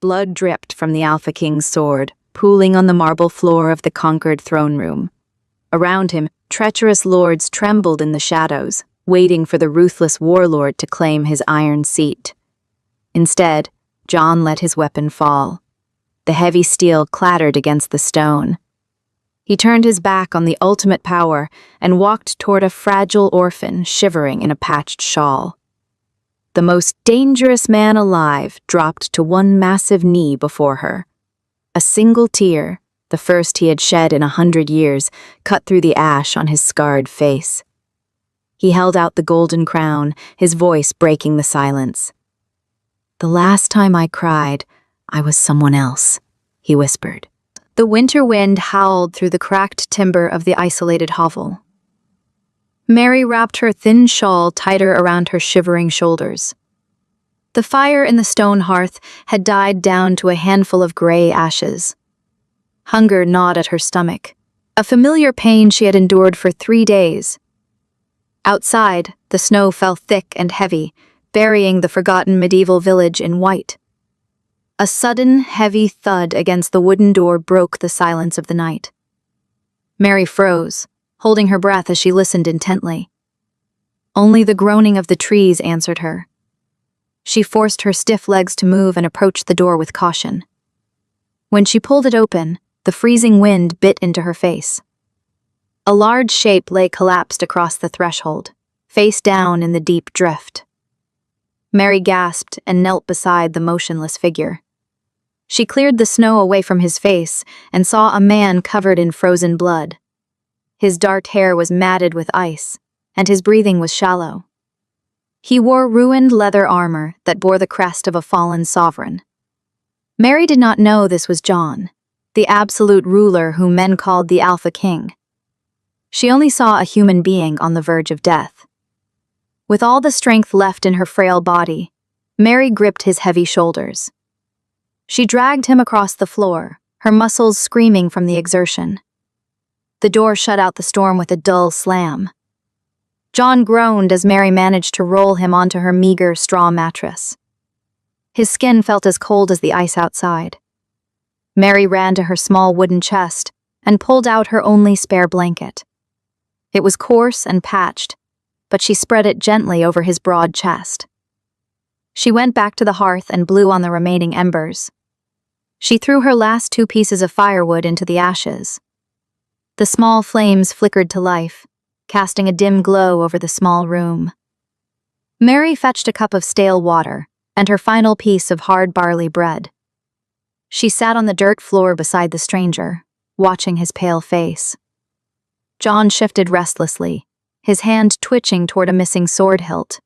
Blood dripped from the Alpha King's sword, pooling on the marble floor of the conquered throne room. Around him, treacherous lords trembled in the shadows, waiting for the ruthless warlord to claim his iron seat. Instead, John let his weapon fall. The heavy steel clattered against the stone. He turned his back on the ultimate power and walked toward a fragile orphan shivering in a patched shawl. The most dangerous man alive dropped to one massive knee before her. A single tear, the first he had shed in 100 years, cut through the ash on his scarred face. He held out the golden crown, his voice breaking the silence. "The last time I cried, I was someone else," he whispered. The winter wind howled through the cracked timber of the isolated hovel. Mary wrapped her thin shawl tighter around her shivering shoulders. The fire in the stone hearth had died down to a handful of gray ashes. Hunger gnawed at her stomach, a familiar pain she had endured for 3 days. Outside, the snow fell thick and heavy, burying the forgotten medieval village in white. A sudden, heavy thud against the wooden door broke the silence of the night. Mary froze, holding her breath as she listened intently. Only the groaning of the trees answered her. She forced her stiff legs to move and approached the door with caution. When she pulled it open, the freezing wind bit into her face. A large shape lay collapsed across the threshold, face down in the deep drift. Mary gasped and knelt beside the motionless figure. She cleared the snow away from his face and saw a man covered in frozen blood. His dark hair was matted with ice, and his breathing was shallow. He wore ruined leather armor that bore the crest of a fallen sovereign. Mary did not know this was John, the absolute ruler whom men called the Alpha King. She only saw a human being on the verge of death. With all the strength left in her frail body, Mary gripped his heavy shoulders. She dragged him across the floor, her muscles screaming from the exertion. The door shut out the storm with a dull slam. John groaned as Mary managed to roll him onto her meager straw mattress. His skin felt as cold as the ice outside. Mary ran to her small wooden chest and pulled out her only spare blanket. It was coarse and patched, but she spread it gently over his broad chest. She went back to the hearth and blew on the remaining embers. She threw her last 2 pieces of firewood into the ashes. The small flames flickered to life, casting a dim glow over the small room. Mary fetched a cup of stale water and her final piece of hard barley bread. She sat on the dirt floor beside the stranger, watching his pale face. John shifted restlessly, his hand twitching toward a missing sword hilt.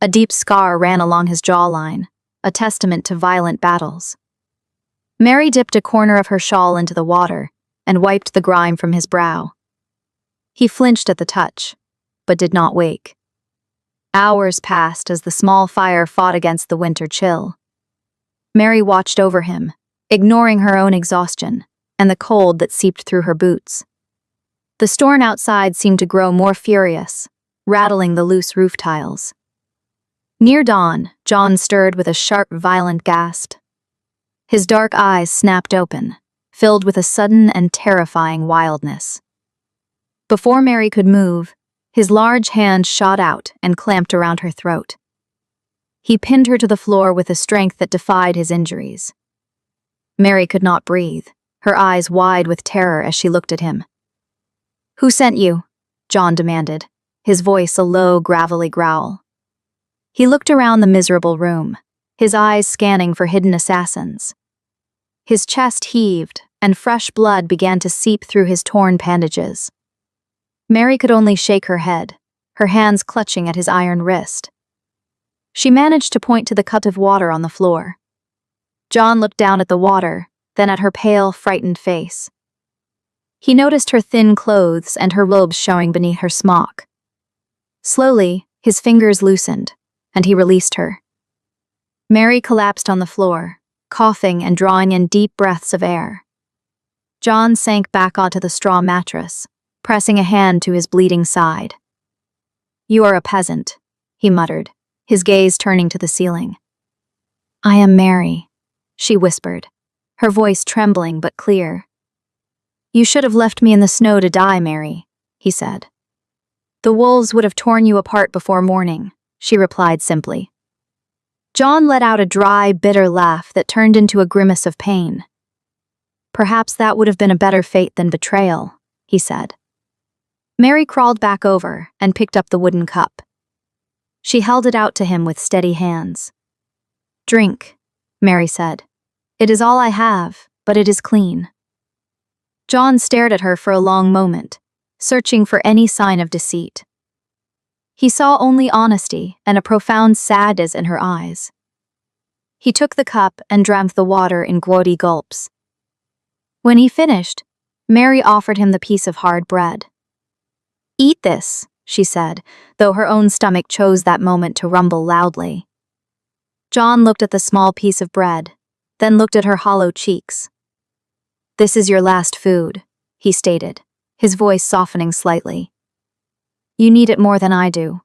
A deep scar ran along his jawline, a testament to violent battles. Mary dipped a corner of her shawl into the water and wiped the grime from his brow. He flinched at the touch, but did not wake. Hours passed as the small fire fought against the winter chill. Mary watched over him, ignoring her own exhaustion and the cold that seeped through her boots. The storm outside seemed to grow more furious, rattling the loose roof tiles. Near dawn, John stirred with a sharp, violent gasp. His dark eyes snapped open, filled with a sudden and terrifying wildness. Before Mary could move, his large hand shot out and clamped around her throat. He pinned her to the floor with a strength that defied his injuries. Mary could not breathe, her eyes wide with terror as she looked at him. "Who sent you?" John demanded, his voice a low, gravelly growl. He looked around the miserable room, his eyes scanning for hidden assassins. His chest heaved, and fresh blood began to seep through his torn bandages. Mary could only shake her head, her hands clutching at his iron wrist. She managed to point to the cup of water on the floor. John looked down at the water, then at her pale, frightened face. He noticed her thin clothes and her robes showing beneath her smock. Slowly, his fingers loosened, and he released her. Mary collapsed on the floor, coughing and drawing in deep breaths of air. John sank back onto the straw mattress, pressing a hand to his bleeding side. "You are a peasant," he muttered, his gaze turning to the ceiling. "I am Mary," she whispered, her voice trembling but clear. You should have left me in the snow to die, Mary, he said. The wolves would have torn you apart before morning, she replied simply. John let out a dry, bitter laugh that turned into a grimace of pain. Perhaps that would have been a better fate than betrayal, he said. Mary crawled back over and picked up the wooden cup. She held it out to him with steady hands. Drink, Mary said. It is all I have, but it is clean. John stared at her for a long moment, searching for any sign of deceit. He saw only honesty and a profound sadness in her eyes. He took the cup and drank the water in grody gulps. When he finished, Mary offered him the piece of hard bread. Eat this, she said, though her own stomach chose that moment to rumble loudly. John looked at the small piece of bread, then looked at her hollow cheeks. This is your last food, he stated, his voice softening slightly. You need it more than I do,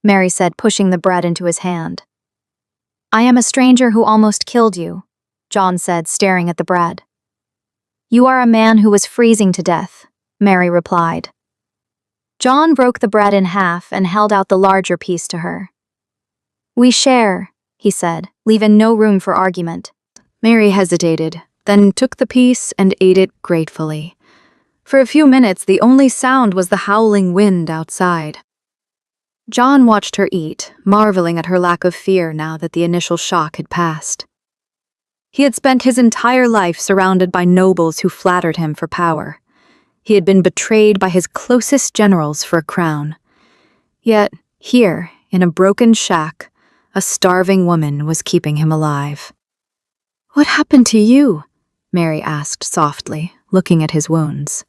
Mary said, pushing the bread into his hand. I am a stranger who almost killed you, John said, staring at the bread. You are a man who was freezing to death, Mary replied. John broke the bread in half and held out the larger piece to her. We share, he said, leaving no room for argument. Mary hesitated, then took the piece and ate it gratefully. For a few minutes, the only sound was the howling wind outside. John watched her eat, marveling at her lack of fear now that the initial shock had passed. He had spent his entire life surrounded by nobles who flattered him for power. He had been betrayed by his closest generals for a crown. Yet, here, in a broken shack, a starving woman was keeping him alive. What happened to you? Mary asked softly, looking at his wounds.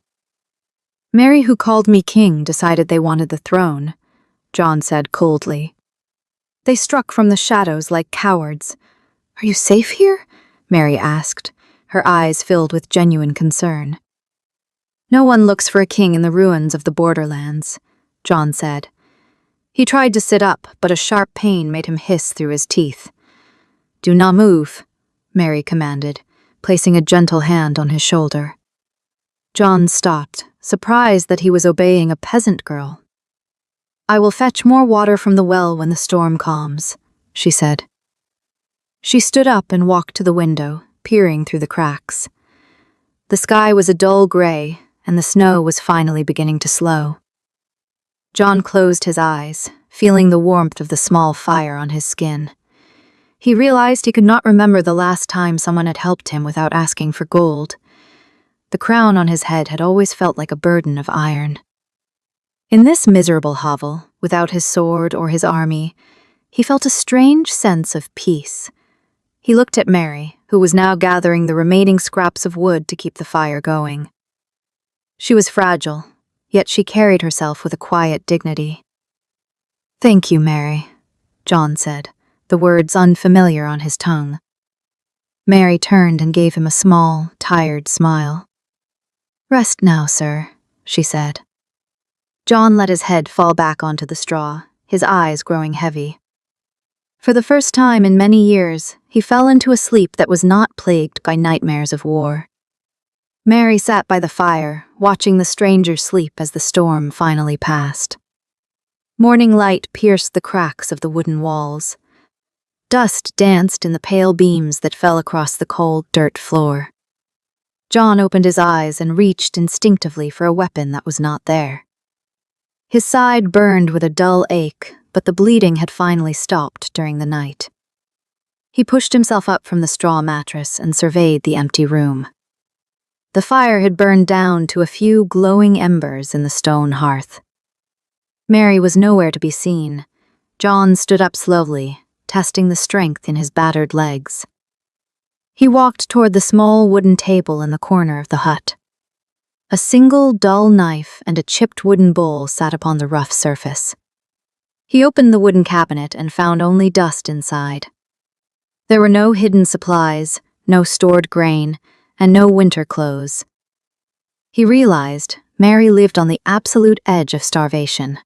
Mary, who called me king, decided they wanted the throne, John said coldly. They struck from the shadows like cowards. Are you safe here? Mary asked, her eyes filled with genuine concern. No one looks for a king in the ruins of the borderlands, John said. He tried to sit up, but a sharp pain made him hiss through his teeth. Do not move, Mary commanded, placing a gentle hand on his shoulder. John stopped, surprised that he was obeying a peasant girl. I will fetch more water from the well when the storm calms, she said. She stood up and walked to the window, peering through the cracks. The sky was a dull gray, and the snow was finally beginning to slow. John closed his eyes, feeling the warmth of the small fire on his skin. He realized he could not remember the last time someone had helped him without asking for gold. The crown on his head had always felt like a burden of iron. In this miserable hovel, without his sword or his army, he felt a strange sense of peace. He looked at Mary, who was now gathering the remaining scraps of wood to keep the fire going. She was fragile, yet she carried herself with a quiet dignity. Thank you, Mary, John said, the words unfamiliar on his tongue. Mary turned and gave him a small, tired smile. Rest now, sir, she said. John let his head fall back onto the straw, his eyes growing heavy. For the first time in many years, he fell into a sleep that was not plagued by nightmares of war. Mary sat by the fire, watching the stranger sleep as the storm finally passed. Morning light pierced the cracks of the wooden walls. Dust danced in the pale beams that fell across the cold dirt floor. John opened his eyes and reached instinctively for a weapon that was not there. His side burned with a dull ache, but the bleeding had finally stopped during the night. He pushed himself up from the straw mattress and surveyed the empty room. The fire had burned down to a few glowing embers in the stone hearth. Mary was nowhere to be seen. John stood up slowly, testing the strength in his battered legs. He walked toward the small wooden table in the corner of the hut. A single dull knife and a chipped wooden bowl sat upon the rough surface. He opened the wooden cabinet and found only dust inside. There were no hidden supplies, no stored grain, and no winter clothes. He realized Mary lived on the absolute edge of starvation.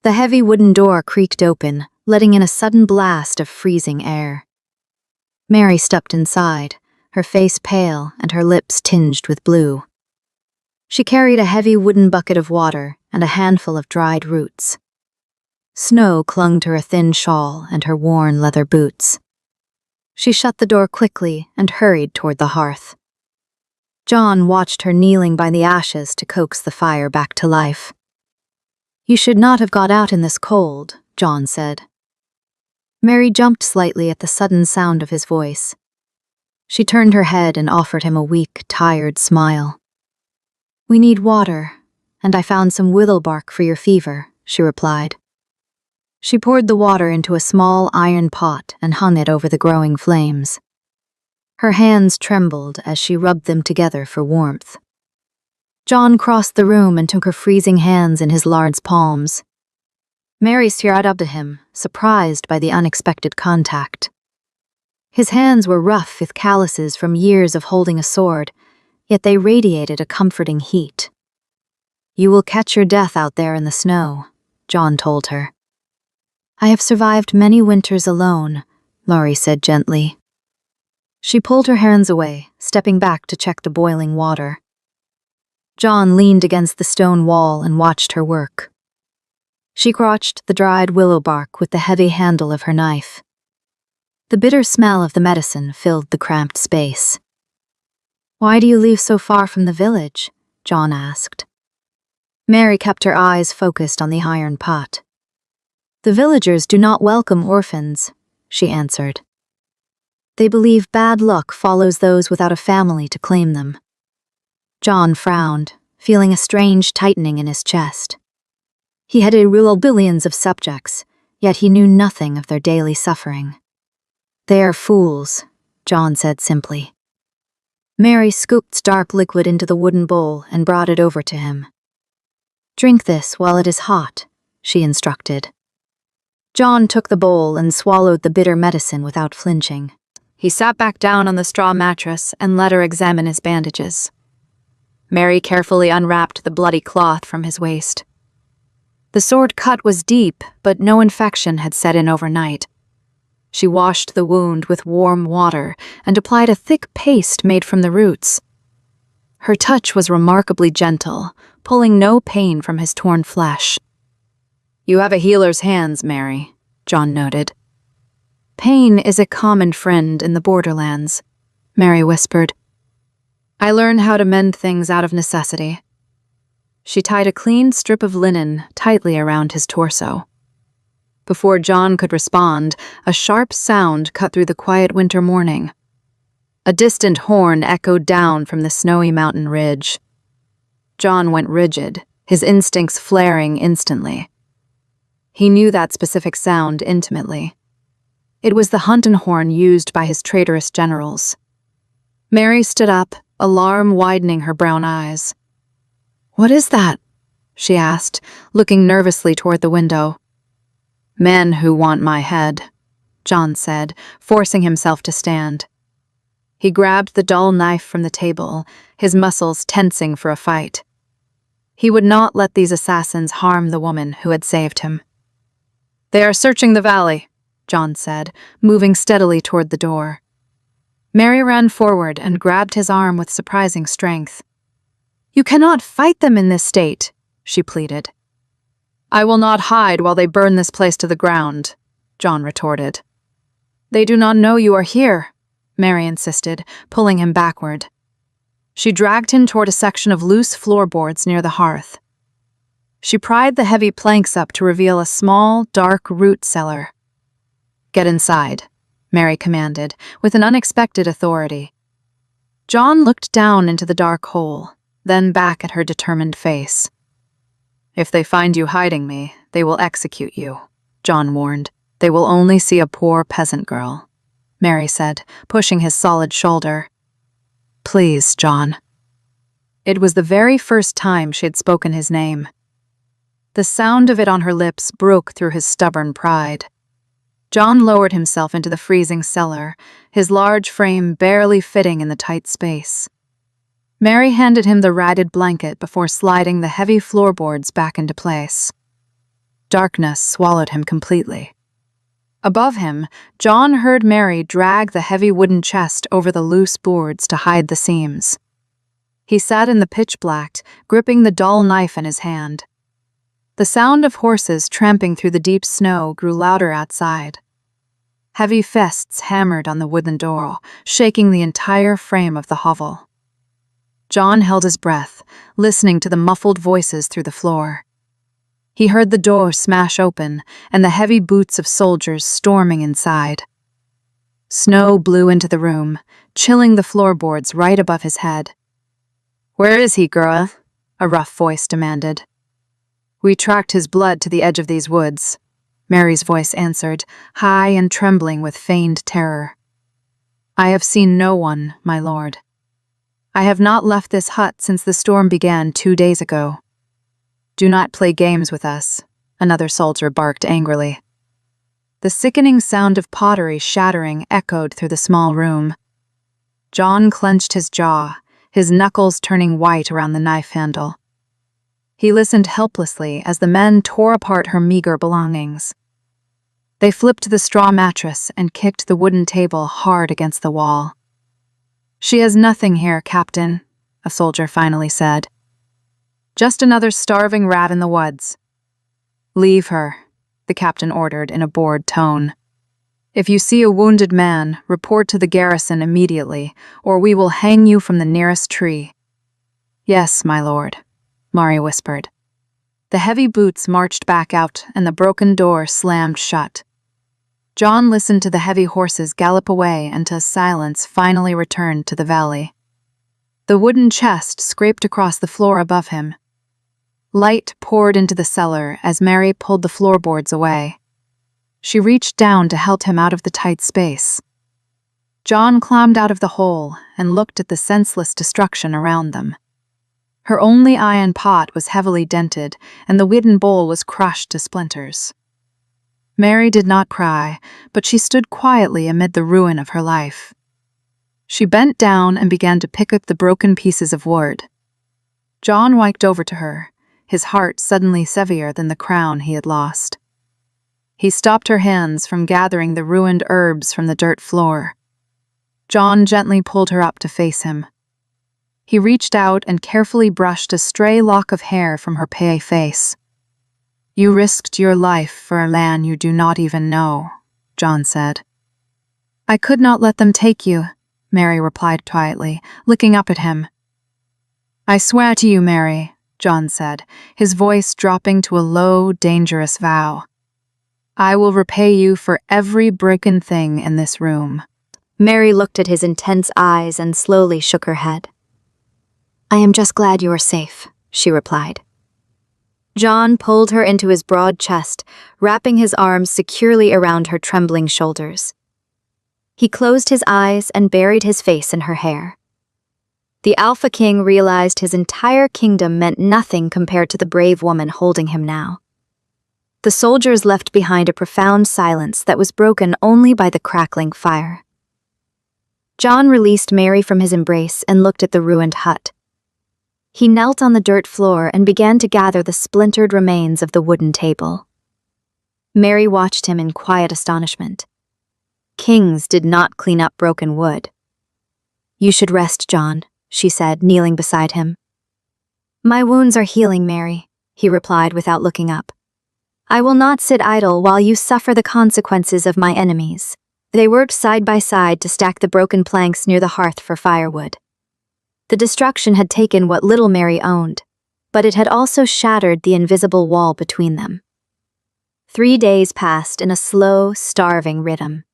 The heavy wooden door creaked open, letting in a sudden blast of freezing air. Mary stepped inside, her face pale and her lips tinged with blue. She carried a heavy wooden bucket of water and a handful of dried roots. Snow clung to her thin shawl and her worn leather boots. She shut the door quickly and hurried toward the hearth. John watched her kneeling by the ashes to coax the fire back to life. "You should not have got out in this cold," John said. Mary jumped slightly at the sudden sound of his voice. She turned her head and offered him a weak, tired smile. "We need water, and I found some willow bark for your fever," she replied. She poured the water into a small iron pot and hung it over the growing flames. Her hands trembled as she rubbed them together for warmth. John crossed the room and took her freezing hands in his large palms. Mary stared up to him, surprised by the unexpected contact. His hands were rough with calluses from years of holding a sword, yet they radiated a comforting heat. "You will catch your death out there in the snow," John told her. "I have survived many winters alone," Laurie said gently. She pulled her hands away, stepping back to check the boiling water. John leaned against the stone wall and watched her work. She crotched the dried willow bark with the heavy handle of her knife. The bitter smell of the medicine filled the cramped space. "Why do you leave so far from the village?" John asked. Mary kept her eyes focused on the iron pot. "The villagers do not welcome orphans," she answered. "They believe bad luck follows those without a family to claim them." John frowned, feeling a strange tightening in his chest. He had ruled billions of subjects, yet he knew nothing of their daily suffering. "They are fools," John said simply. Mary scooped dark liquid into the wooden bowl and brought it over to him. "Drink this while it is hot," she instructed. John took the bowl and swallowed the bitter medicine without flinching. He sat back down on the straw mattress and let her examine his bandages. Mary carefully unwrapped the bloody cloth from his waist. The sword cut was deep, but no infection had set in overnight. She washed the wound with warm water and applied a thick paste made from the roots. Her touch was remarkably gentle, pulling no pain from his torn flesh. "You have a healer's hands, Mary," John noted. "Pain is a common friend in the borderlands," Mary whispered. "I learn how to mend things out of necessity." She tied a clean strip of linen tightly around his torso. Before John could respond, a sharp sound cut through the quiet winter morning. A distant horn echoed down from the snowy mountain ridge. John went rigid, his instincts flaring instantly. He knew that specific sound intimately. It was the hunting horn used by his traitorous generals. Mary stood up, alarm widening her brown eyes. "What is that?" she asked, looking nervously toward the window. "Men who want my head," John said, forcing himself to stand. He grabbed the dull knife from the table, his muscles tensing for a fight. He would not let these assassins harm the woman who had saved him. "They are searching the valley," John said, moving steadily toward the door. Mary ran forward and grabbed his arm with surprising strength. "You cannot fight them in this state," she pleaded. "I will not hide while they burn this place to the ground," John retorted. "They do not know you are here," Mary insisted, pulling him backward. She dragged him toward a section of loose floorboards near the hearth. She pried the heavy planks up to reveal a small, dark root cellar. "Get inside," Mary commanded, with an unexpected authority. John looked down into the dark hole, then back at her determined face. "If they find you hiding me, they will execute you," John warned. "They will only see a poor peasant girl," Mary said, pushing his solid shoulder. "Please, John." It was the very first time she had spoken his name. The sound of it on her lips broke through his stubborn pride. John lowered himself into the freezing cellar, his large frame barely fitting in the tight space. Mary handed him the ratted blanket before sliding the heavy floorboards back into place. Darkness swallowed him completely. Above him, John heard Mary drag the heavy wooden chest over the loose boards to hide the seams. He sat in the pitch black, gripping the dull knife in his hand. The sound of horses tramping through the deep snow grew louder outside. Heavy fists hammered on the wooden door, shaking the entire frame of the hovel. John held his breath, listening to the muffled voices through the floor. He heard the door smash open and the heavy boots of soldiers storming inside. Snow blew into the room, chilling the floorboards right above his head. "Where is he, girl?" a rough voice demanded. "We tracked his blood to the edge of these woods," Mary's voice answered, high and trembling with feigned terror. "I have seen no one, my lord. I have not left this hut since the storm began 2 days ago." "Do not play games with us," another soldier barked angrily. The sickening sound of pottery shattering echoed through the small room. John clenched his jaw, his knuckles turning white around the knife handle. He listened helplessly as the men tore apart her meager belongings. They flipped the straw mattress and kicked the wooden table hard against the wall. "She has nothing here, Captain," a soldier finally said. "Just another starving rat in the woods." "Leave her," the captain ordered in a bored tone. "If you see a wounded man, report to the garrison immediately, or we will hang you from the nearest tree." "Yes, my lord," Mari whispered. The heavy boots marched back out and the broken door slammed shut. John listened to the heavy horses gallop away until silence finally returned to the valley. The wooden chest scraped across the floor above him. Light poured into the cellar as Mary pulled the floorboards away. She reached down to help him out of the tight space. John climbed out of the hole and looked at the senseless destruction around them. Her only iron pot was heavily dented, and the wooden bowl was crushed to splinters. Mary did not cry, but she stood quietly amid the ruin of her life. She bent down and began to pick up the broken pieces of wood. John walked over to her, his heart suddenly heavier than the crown he had lost. He stopped her hands from gathering the ruined herbs from the dirt floor. John gently pulled her up to face him. He reached out and carefully brushed a stray lock of hair from her pale face. "You risked your life for a man you do not even know," John said. "I could not let them take you," Mary replied quietly, looking up at him. "I swear to you, Mary," John said, his voice dropping to a low, dangerous vow. "I will repay you for every broken thing in this room." Mary looked at his intense eyes and slowly shook her head. "I am just glad you are safe," she replied. John pulled her into his broad chest, wrapping his arms securely around her trembling shoulders. He closed his eyes and buried his face in her hair. The Alpha King realized his entire kingdom meant nothing compared to the brave woman holding him now. The soldiers left behind a profound silence that was broken only by the crackling fire. John released Mary from his embrace and looked at the ruined hut. He knelt on the dirt floor and began to gather the splintered remains of the wooden table. Mary watched him in quiet astonishment. Kings did not clean up broken wood. "You should rest, John," she said, kneeling beside him. "My wounds are healing, Mary," he replied without looking up. "I will not sit idle while you suffer the consequences of my enemies." They worked side by side to stack the broken planks near the hearth for firewood. The destruction had taken what little Mary owned, but it had also shattered the invisible wall between them. 3 days passed in a slow, starving rhythm.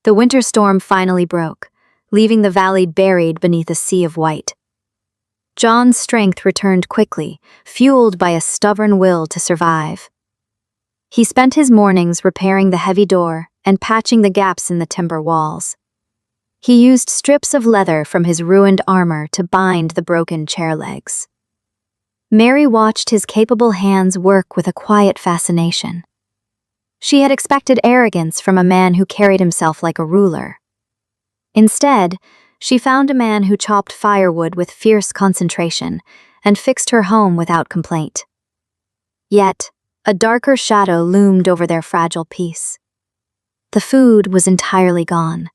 The winter storm finally broke, leaving the valley buried beneath a sea of white. John's strength returned quickly, fueled by a stubborn will to survive. He spent his mornings repairing the heavy door and patching the gaps in the timber walls. He used strips of leather from his ruined armor to bind the broken chair legs. Mary watched his capable hands work with a quiet fascination. She had expected arrogance from a man who carried himself like a ruler. Instead, she found a man who chopped firewood with fierce concentration and fixed her home without complaint. Yet, a darker shadow loomed over their fragile peace. The food was entirely gone.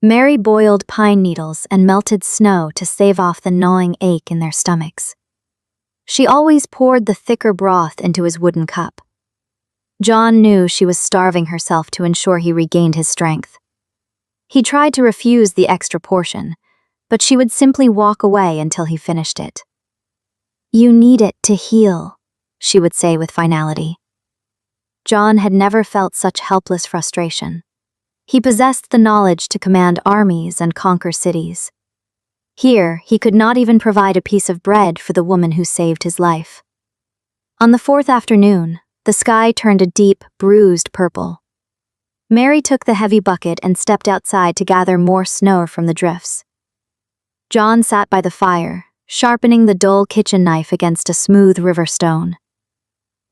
Mary boiled pine needles and melted snow to stave off the gnawing ache in their stomachs. She always poured the thicker broth into his wooden cup. John knew she was starving herself to ensure he regained his strength. He tried to refuse the extra portion, but she would simply walk away until he finished it. "You need it to heal," she would say with finality. John had never felt such helpless frustration. He possessed the knowledge to command armies and conquer cities. Here, he could not even provide a piece of bread for the woman who saved his life. On the fourth afternoon, the sky turned a deep, bruised purple. Mary took the heavy bucket and stepped outside to gather more snow from the drifts. John sat by the fire, sharpening the dull kitchen knife against a smooth river stone.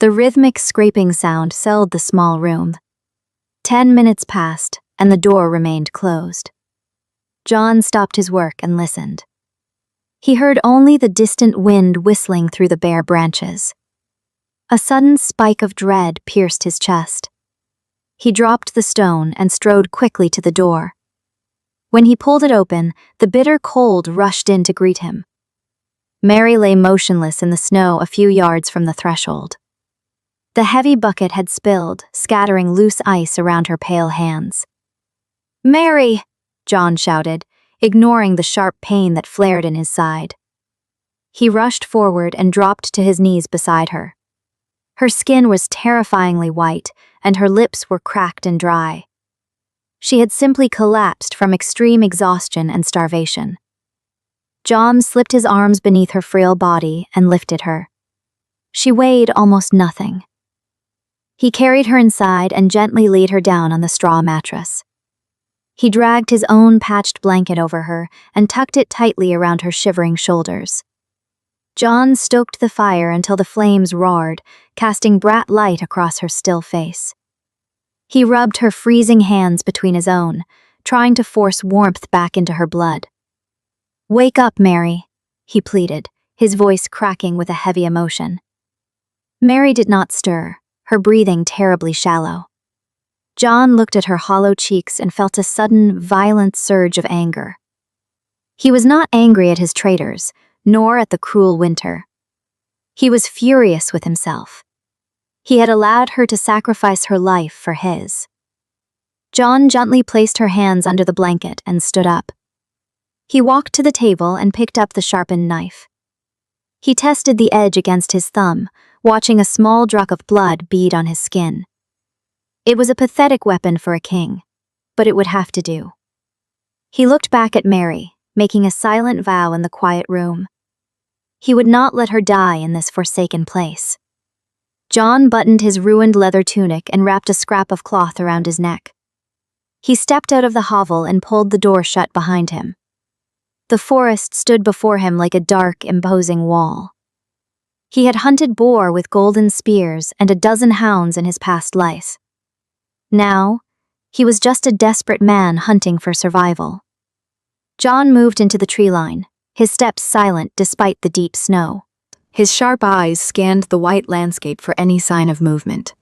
The rhythmic scraping sound filled the small room. 10 minutes passed, and the door remained closed. John stopped his work and listened. He heard only the distant wind whistling through the bare branches. A sudden spike of dread pierced his chest. He dropped the stone and strode quickly to the door. When he pulled it open, the bitter cold rushed in to greet him. Mary lay motionless in the snow a few yards from the threshold. The heavy bucket had spilled, scattering loose ice around her pale hands. "Mary!" John shouted, ignoring the sharp pain that flared in his side. He rushed forward and dropped to his knees beside her. Her skin was terrifyingly white, and her lips were cracked and dry. She had simply collapsed from extreme exhaustion and starvation. John slipped his arms beneath her frail body and lifted her. She weighed almost nothing. He carried her inside and gently laid her down on the straw mattress. He dragged his own patched blanket over her and tucked it tightly around her shivering shoulders. John stoked the fire until the flames roared, casting bright light across her still face. He rubbed her freezing hands between his own, trying to force warmth back into her blood. "Wake up, Mary," he pleaded, his voice cracking with a heavy emotion. Mary did not stir, her breathing terribly shallow. John looked at her hollow cheeks and felt a sudden, violent surge of anger. He was not angry at his traitors, nor at the cruel winter. He was furious with himself. He had allowed her to sacrifice her life for his. John gently placed her hands under the blanket and stood up. He walked to the table and picked up the sharpened knife. He tested the edge against his thumb, watching a small drop of blood bead on his skin. It was a pathetic weapon for a king, but it would have to do. He looked back at Mary, making a silent vow in the quiet room. He would not let her die in this forsaken place. John buttoned his ruined leather tunic and wrapped a scrap of cloth around his neck. He stepped out of the hovel and pulled the door shut behind him. The forest stood before him like a dark, imposing wall. He had hunted boar with golden spears and a dozen hounds in his past life. Now, he was just a desperate man hunting for survival. John moved into the tree line, his steps silent despite the deep snow. His sharp eyes scanned the white landscape for any sign of movement.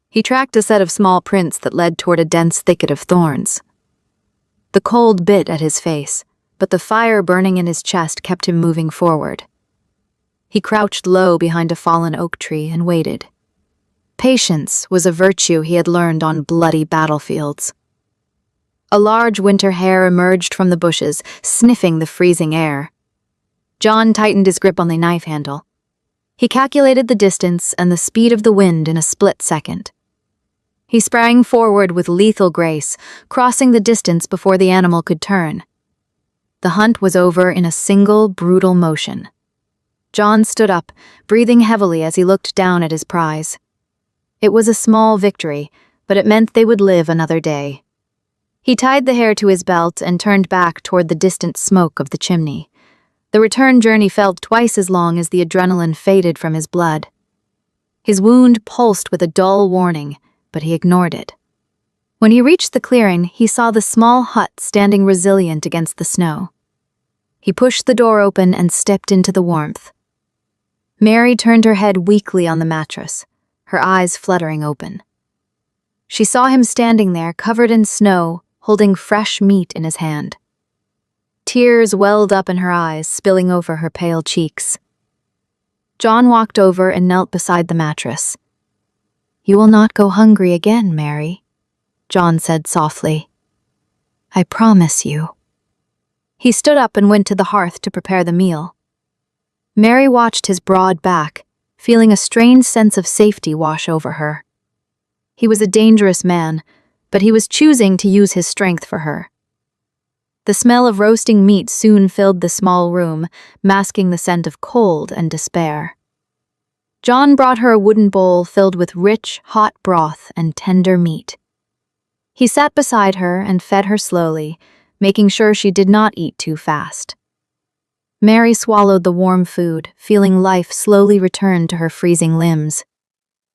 He tracked a set of small prints that led toward a dense thicket of thorns. The cold bit at his face, but the fire burning in his chest kept him moving forward. He crouched low behind a fallen oak tree and waited. Patience was a virtue he had learned on bloody battlefields. A large winter hare emerged from the bushes, sniffing the freezing air. John tightened his grip on the knife handle. He calculated the distance and the speed of the wind in a split second. He sprang forward with lethal grace, crossing the distance before the animal could turn. The hunt was over in a single, brutal motion. John stood up, breathing heavily as he looked down at his prize. It was a small victory, but it meant they would live another day. He tied the hare to his belt and turned back toward the distant smoke of the chimney. The return journey felt twice as long as the adrenaline faded from his blood. His wound pulsed with a dull warning, but he ignored it. When he reached the clearing, he saw the small hut standing resilient against the snow. He pushed the door open and stepped into the warmth. Mary turned her head weakly on the mattress, her eyes fluttering open. She saw him standing there, covered in snow, holding fresh meat in his hand. Tears welled up in her eyes, spilling over her pale cheeks. John walked over and knelt beside the mattress. "You will not go hungry again, Mary," John said softly. "I promise you." He stood up and went to the hearth to prepare the meal. Mary watched his broad back, feeling a strange sense of safety wash over her. He was a dangerous man, but he was choosing to use his strength for her. The smell of roasting meat soon filled the small room, masking the scent of cold and despair. John brought her a wooden bowl filled with rich, hot broth and tender meat. He sat beside her and fed her slowly, making sure she did not eat too fast. Mary swallowed the warm food, feeling life slowly return to her freezing limbs.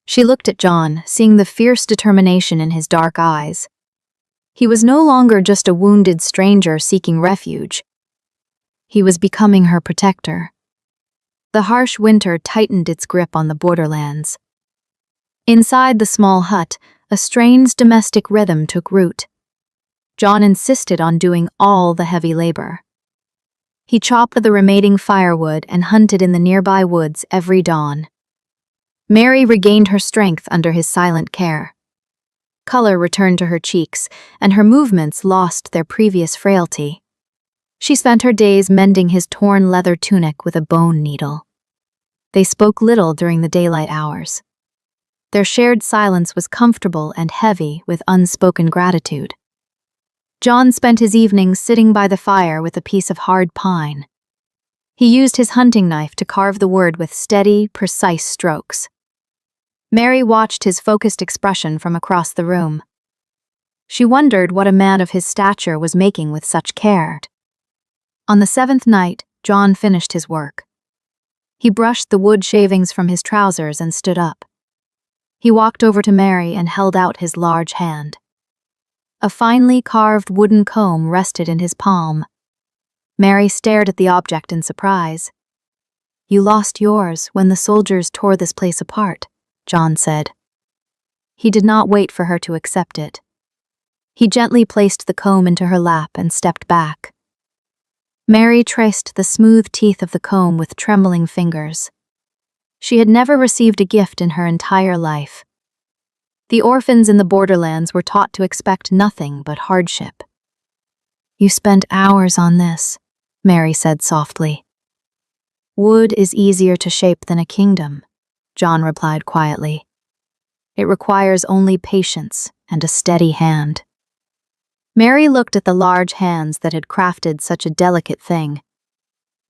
She looked at John, seeing the fierce determination in his dark eyes. He was no longer just a wounded stranger seeking refuge. He was becoming her protector. The harsh winter tightened its grip on the borderlands. Inside the small hut, a strange domestic rhythm took root. John insisted on doing all the heavy labor. He chopped the remaining firewood and hunted in the nearby woods every dawn. Mary regained her strength under his silent care. Color returned to her cheeks, and her movements lost their previous frailty. She spent her days mending his torn leather tunic with a bone needle. They spoke little during the daylight hours. Their shared silence was comfortable and heavy with unspoken gratitude. John spent his evenings sitting by the fire with a piece of hard pine. He used his hunting knife to carve the wood with steady, precise strokes. Mary watched his focused expression from across the room. She wondered what a man of his stature was making with such care. On the 7th night, John finished his work. He brushed the wood shavings from his trousers and stood up. He walked over to Mary and held out his large hand. A finely carved wooden comb rested in his palm. Mary stared at the object in surprise. "You lost yours when the soldiers tore this place apart," John said. He did not wait for her to accept it. He gently placed the comb into her lap and stepped back. Mary traced the smooth teeth of the comb with trembling fingers. She had never received a gift in her entire life. The orphans in the borderlands were taught to expect nothing but hardship. "You spent hours on this," Mary said softly. "Wood is easier to shape than a kingdom," John replied quietly. "It requires only patience and a steady hand." Mary looked at the large hands that had crafted such a delicate thing.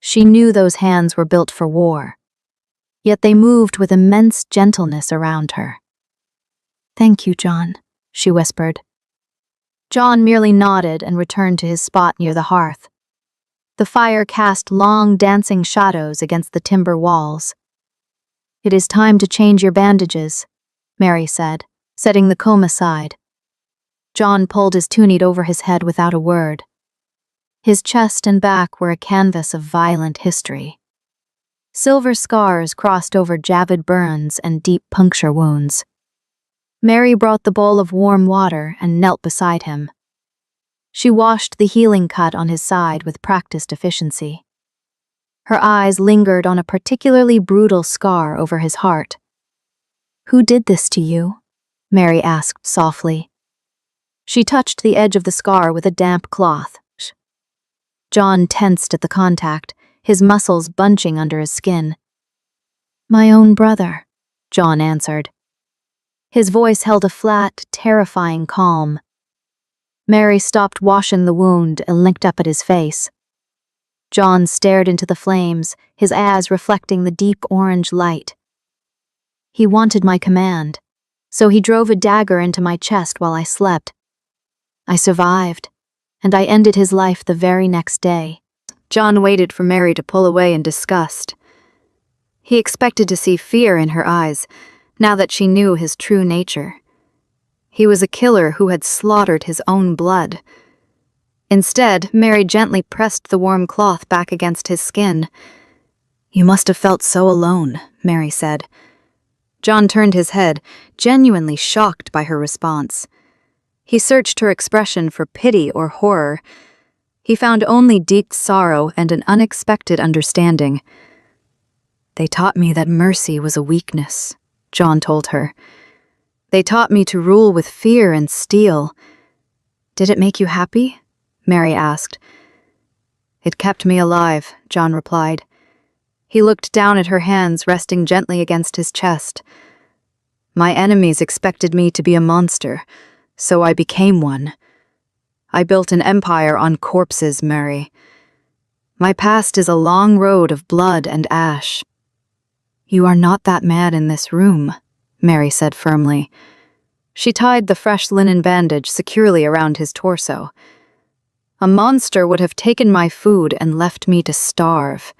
She knew those hands were built for war, yet they moved with immense gentleness around her. "Thank you, John," she whispered. John merely nodded and returned to his spot near the hearth. The fire cast long, dancing shadows against the timber walls. "It is time to change your bandages," Mary said, setting the comb aside. John pulled his tunic over his head without a word. His chest and back were a canvas of violent history. Silver scars crossed over jagged burns and deep puncture wounds. Mary brought the bowl of warm water and knelt beside him. She washed the healing cut on his side with practiced efficiency. Her eyes lingered on a particularly brutal scar over his heart. "Who did this to you?" Mary asked softly. She touched the edge of the scar with a damp cloth. John tensed at the contact, his muscles bunching under his skin. "My own brother," John answered. His voice held a flat, terrifying calm. Mary stopped washing the wound and looked up at his face. John stared into the flames, his eyes reflecting the deep orange light. "He wanted my command, so he drove a dagger into my chest while I slept. I survived, and I ended his life the very next day." John waited for Mary to pull away in disgust. He expected to see fear in her eyes, now that she knew his true nature. He was a killer who had slaughtered his own blood. Instead, Mary gently pressed the warm cloth back against his skin. "You must have felt so alone," Mary said. John turned his head, genuinely shocked by her response. He searched her expression for pity or horror. He found only deep sorrow and an unexpected understanding. "They taught me that mercy was a weakness," John told her. "They taught me to rule with fear and steel." "Did it make you happy?" Mary asked. "It kept me alive," John replied. He looked down at her hands resting gently against his chest. "My enemies expected me to be a monster, so I became one. I built an empire on corpses, Mary. My past is a long road of blood and ash." "You are not that mad in this room," Mary said firmly. She tied the fresh linen bandage securely around his torso. "A monster would have taken my food and left me to starve.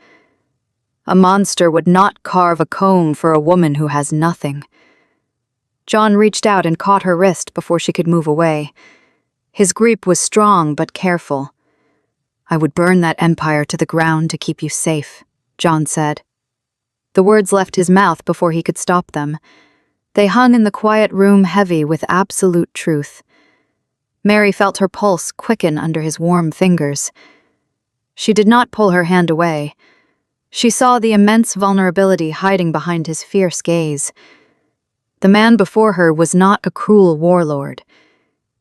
A monster would not carve a comb for a woman who has nothing." John reached out and caught her wrist before she could move away. His grip was strong but careful. "I would burn that empire to the ground to keep you safe," John said. The words left his mouth before he could stop them. They hung in the quiet room heavy with absolute truth. Mary felt her pulse quicken under his warm fingers. She did not pull her hand away. She saw the immense vulnerability hiding behind his fierce gaze. The man before her was not a cruel warlord.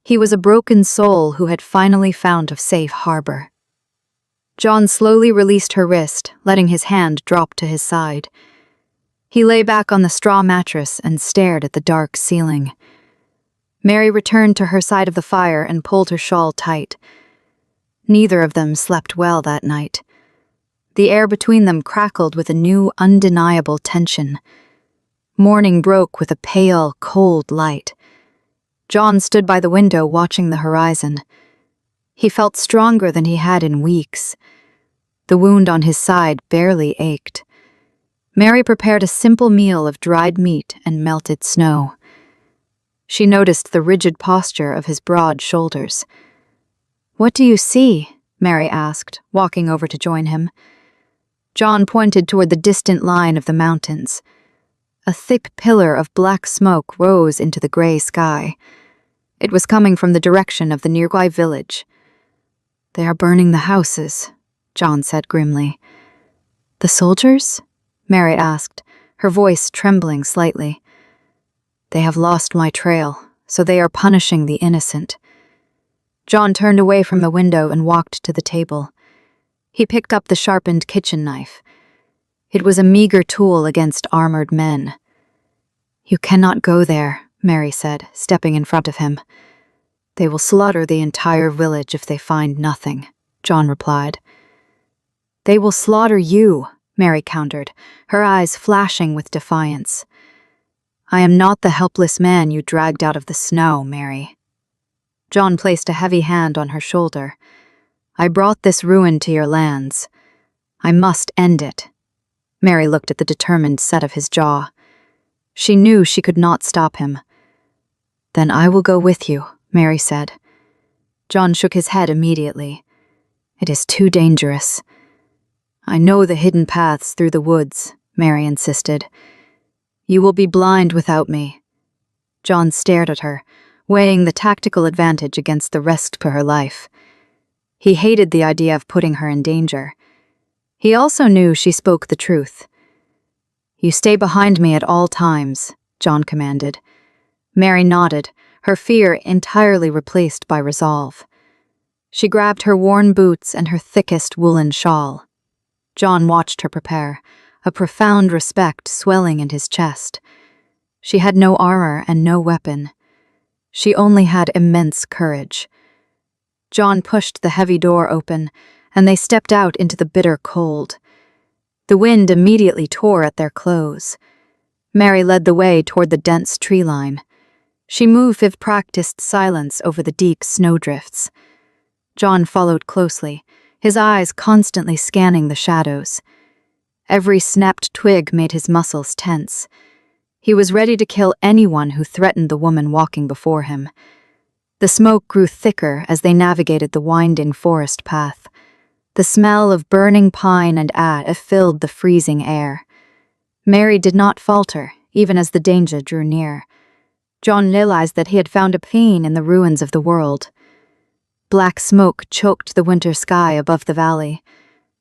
He was a broken soul who had finally found a safe harbor. John slowly released her wrist, letting his hand drop to his side. He lay back on the straw mattress and stared at the dark ceiling. Mary returned to her side of the fire and pulled her shawl tight. Neither of them slept well that night. The air between them crackled with a new, undeniable tension. Morning broke with a pale, cold light. John stood by the window watching the horizon. He felt stronger than he had in weeks. The wound on his side barely ached. Mary prepared a simple meal of dried meat and melted snow. She noticed the rigid posture of his broad shoulders. "What do you see?" Mary asked, walking over to join him. John pointed toward the distant line of the mountains. A thick pillar of black smoke rose into the gray sky. It was coming from the direction of the nearby village. "They are burning the houses," John said grimly. "The soldiers?" Mary asked, her voice trembling slightly. "They have lost my trail, so they are punishing the innocent." John turned away from the window and walked to the table. He picked up the sharpened kitchen knife. It was a meager tool against armored men. "You cannot go there," Mary said, stepping in front of him. "They will slaughter the entire village if they find nothing," John replied. "They will slaughter you," Mary countered, her eyes flashing with defiance. "I am not the helpless man you dragged out of the snow, Mary." John placed a heavy hand on her shoulder. "I brought this ruin to your lands. I must end it." Mary looked at the determined set of his jaw. She knew she could not stop him. "Then I will go with you," Mary said. John shook his head immediately. "It is too dangerous." "I know the hidden paths through the woods," Mary insisted. "You will be blind without me." John stared at her, weighing the tactical advantage against the risk to her life. He hated the idea of putting her in danger. He also knew she spoke the truth. "You stay behind me at all times," John commanded. Mary nodded, her fear entirely replaced by resolve. She grabbed her worn boots and her thickest woolen shawl. John watched her prepare, a profound respect swelling in his chest. She had no armor and no weapon. She only had immense courage. John pushed the heavy door open, and they stepped out into the bitter cold. The wind immediately tore at their clothes. Mary led the way toward the dense tree line. She moved with practiced silence over the deep snowdrifts. John followed closely, his eyes constantly scanning the shadows. Every snapped twig made his muscles tense. He was ready to kill anyone who threatened the woman walking before him. The smoke grew thicker as they navigated the winding forest path. The smell of burning pine and ash filled the freezing air. Mary did not falter, even as the danger drew near. John realized that he had found a pain in the ruins of the world. Black smoke choked the winter sky above the valley.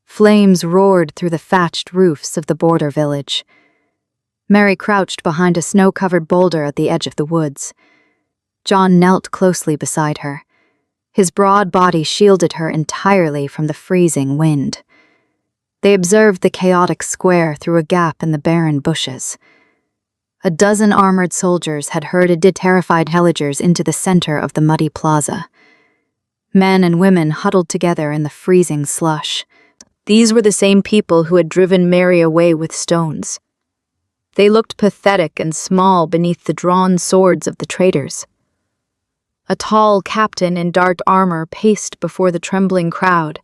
Flames roared through the thatched roofs of the border village. Mary crouched behind a snow-covered boulder at the edge of the woods. John knelt closely beside her. His broad body shielded her entirely from the freezing wind. They observed the chaotic square through a gap in the barren bushes. A dozen armored soldiers had herded the terrified villagers into the center of the muddy plaza. Men and women huddled together in the freezing slush. These were the same people who had driven Mary away with stones. They looked pathetic and small beneath the drawn swords of the traitors. A tall captain in dark armor paced before the trembling crowd.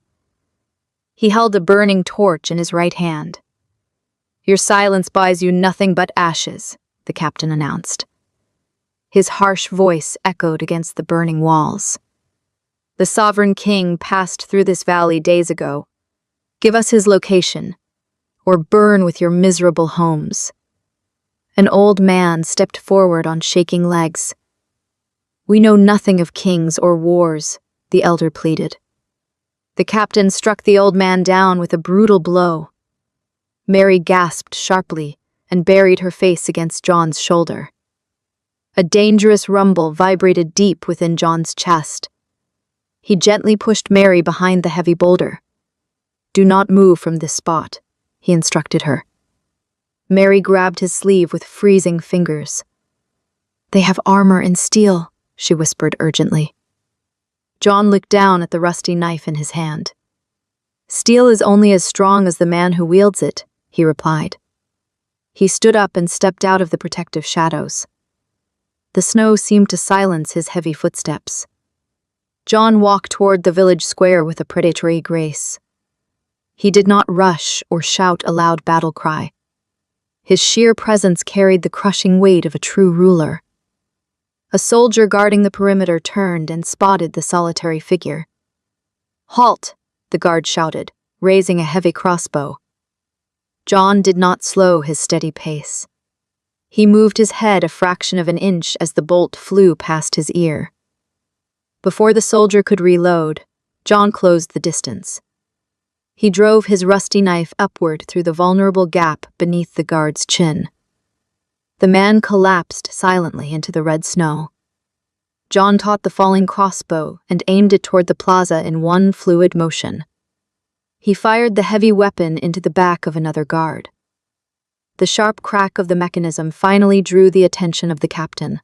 He held a burning torch in his right hand. "Your silence buys you nothing but ashes," the captain announced. His harsh voice echoed against the burning walls. "The sovereign king passed through this valley days ago. Give us his location, or burn with your miserable homes." An old man stepped forward on shaking legs. "We know nothing of kings or wars," the elder pleaded. The captain struck the old man down with a brutal blow. Mary gasped sharply and buried her face against John's shoulder. A dangerous rumble vibrated deep within John's chest. He gently pushed Mary behind the heavy boulder. "Do not move from this spot," he instructed her. Mary grabbed his sleeve with freezing fingers. "They have armor and steel," she whispered urgently. John looked down at the rusty knife in his hand. "Steel is only as strong as the man who wields it," he replied. He stood up and stepped out of the protective shadows. The snow seemed to silence his heavy footsteps. John walked toward the village square with a predatory grace. He did not rush or shout a loud battle cry. His sheer presence carried the crushing weight of a true ruler. A soldier guarding the perimeter turned and spotted the solitary figure. "Halt!" the guard shouted, raising a heavy crossbow. John did not slow his steady pace. He moved his head a fraction of an inch as the bolt flew past his ear. Before the soldier could reload, John closed the distance. He drove his rusty knife upward through the vulnerable gap beneath the guard's chin. The man collapsed silently into the red snow. John caught the falling crossbow and aimed it toward the plaza in one fluid motion. He fired the heavy weapon into the back of another guard. The sharp crack of the mechanism finally drew the attention of the captain.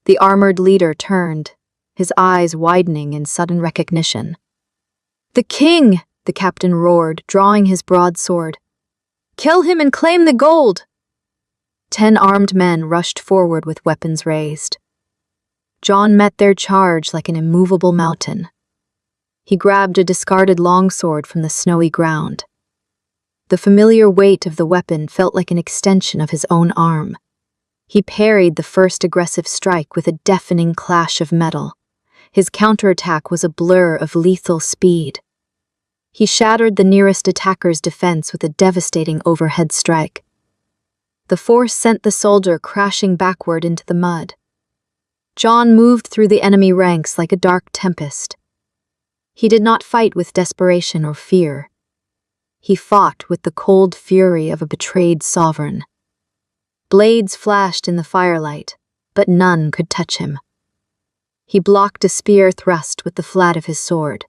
The armored leader turned, his eyes widening in sudden recognition. "The king!" the captain roared, drawing his broadsword. "Kill him and claim the gold!" 10 armed men rushed forward with weapons raised. John met their charge like an immovable mountain. He grabbed a discarded longsword from the snowy ground. The familiar weight of the weapon felt like an extension of his own arm. He parried the first aggressive strike with a deafening clash of metal. His counterattack was a blur of lethal speed. He shattered the nearest attacker's defense with a devastating overhead strike. The force sent the soldier crashing backward into the mud. John moved through the enemy ranks like a dark tempest. He did not fight with desperation or fear. He fought with the cold fury of a betrayed sovereign. Blades flashed in the firelight, but none could touch him. He blocked a spear thrust with the flat of his sword.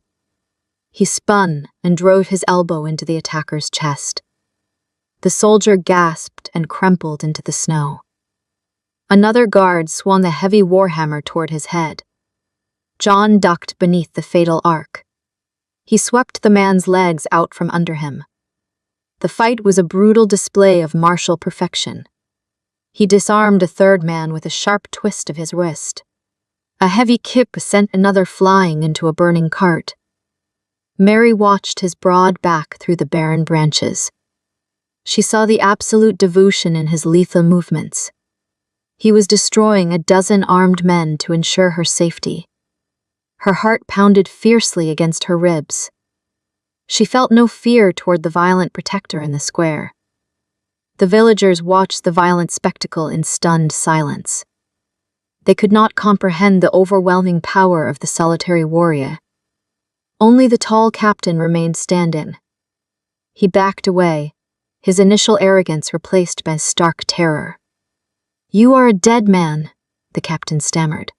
He spun and drove his elbow into the attacker's chest. The soldier gasped and crumpled into the snow. Another guard swung a heavy warhammer toward his head. John ducked beneath the fatal arc. He swept the man's legs out from under him. The fight was a brutal display of martial perfection. He disarmed a third man with a sharp twist of his wrist. A heavy kick sent another flying into a burning cart. Mary watched his broad back through the barren branches. She saw the absolute devotion in his lethal movements. He was destroying a dozen armed men to ensure her safety. Her heart pounded fiercely against her ribs. She felt no fear toward the violent protector in the square. The villagers watched the violent spectacle in stunned silence. They could not comprehend the overwhelming power of the solitary warrior. Only the tall captain remained standing. He backed away, his initial arrogance replaced by stark terror. "You are a dead man," the captain stammered.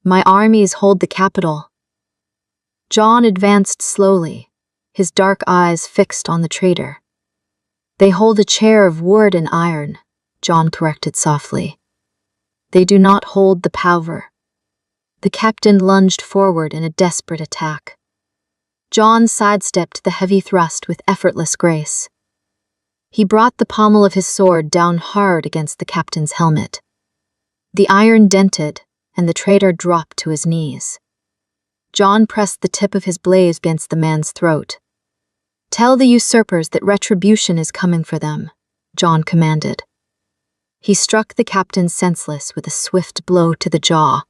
"My armies hold the capital." John advanced slowly, his dark eyes fixed on the traitor. "They hold a chair of wood and iron," John corrected softly. "They do not hold the power." The captain lunged forward in a desperate attack. John sidestepped the heavy thrust with effortless grace. He brought the pommel of his sword down hard against the captain's helmet. The iron dented, and the traitor dropped to his knees. John pressed the tip of his blade against the man's throat. "Tell the usurpers that retribution is coming for them," John commanded. He struck the captain senseless with a swift blow to the jaw.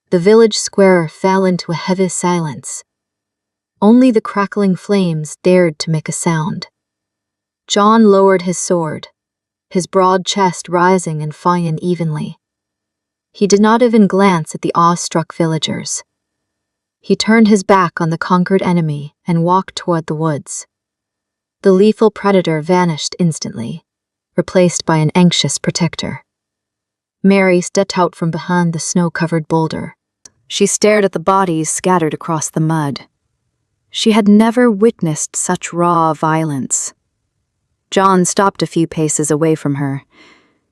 The village square fell into a heavy silence. Only the crackling flames dared to make a sound. John lowered his sword, his broad chest rising and falling evenly. He did not even glance at the awestruck villagers. He turned his back on the conquered enemy and walked toward the woods. The lethal predator vanished instantly, replaced by an anxious protector. Mary stepped out from behind the snow-covered boulder. She stared at the bodies scattered across the mud. She had never witnessed such raw violence. John stopped a few paces away from her.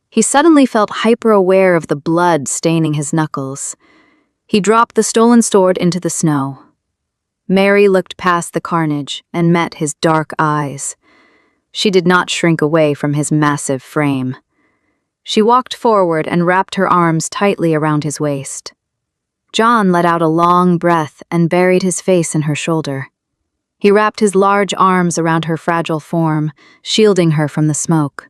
He suddenly felt hyper-aware of the blood staining his knuckles. He dropped the stolen sword into the snow. Mary looked past the carnage and met his dark eyes. She did not shrink away from his massive frame. She walked forward and wrapped her arms tightly around his waist. John let out a long breath and buried his face in her shoulder. He wrapped his large arms around her fragile form, shielding her from the smoke.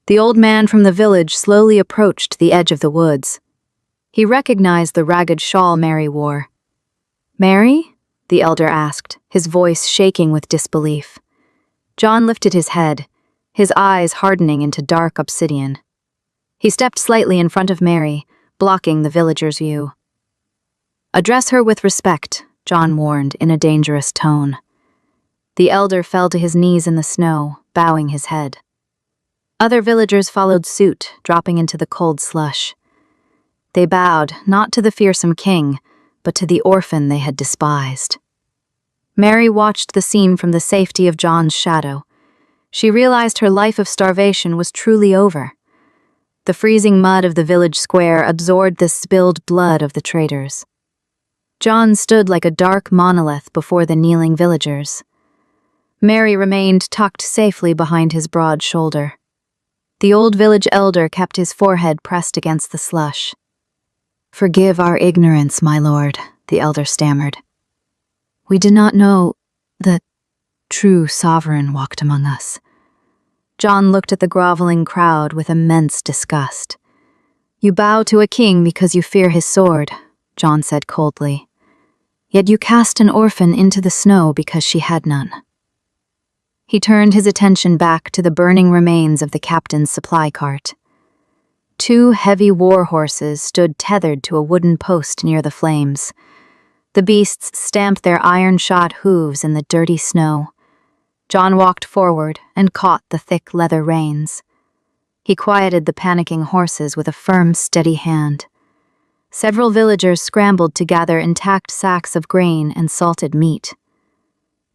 The old man from the village slowly approached the edge of the woods. He recognized the ragged shawl Mary wore. "Mary?" the elder asked, his voice shaking with disbelief. John lifted his head, his eyes hardening into dark obsidian. He stepped slightly in front of Mary, blocking the villager's view. "Address her with respect," John warned in a dangerous tone. The elder fell to his knees in the snow, bowing his head. Other villagers followed suit, dropping into the cold slush. They bowed not to the fearsome king, but to the orphan they had despised. Mary watched the scene from the safety of John's shadow. She realized her life of starvation was truly over. The freezing mud of the village square absorbed the spilled blood of the traitors. John stood like a dark monolith before the kneeling villagers. Mary remained tucked safely behind his broad shoulder. The old village elder kept his forehead pressed against the slush. "Forgive our ignorance, my lord," the elder stammered. "We did not know that true sovereign walked among us." John looked at the groveling crowd with immense disgust. "You bow to a king because you fear his sword," John said coldly. "Yet you cast an orphan into the snow because she had none." He turned his attention back to the burning remains of the captain's supply cart. Two heavy war horses stood tethered to a wooden post near the flames. The beasts stamped their iron-shod hooves in the dirty snow. John walked forward and caught the thick leather reins. He quieted the panicking horses with a firm, steady hand. Several villagers scrambled to gather intact sacks of grain and salted meat.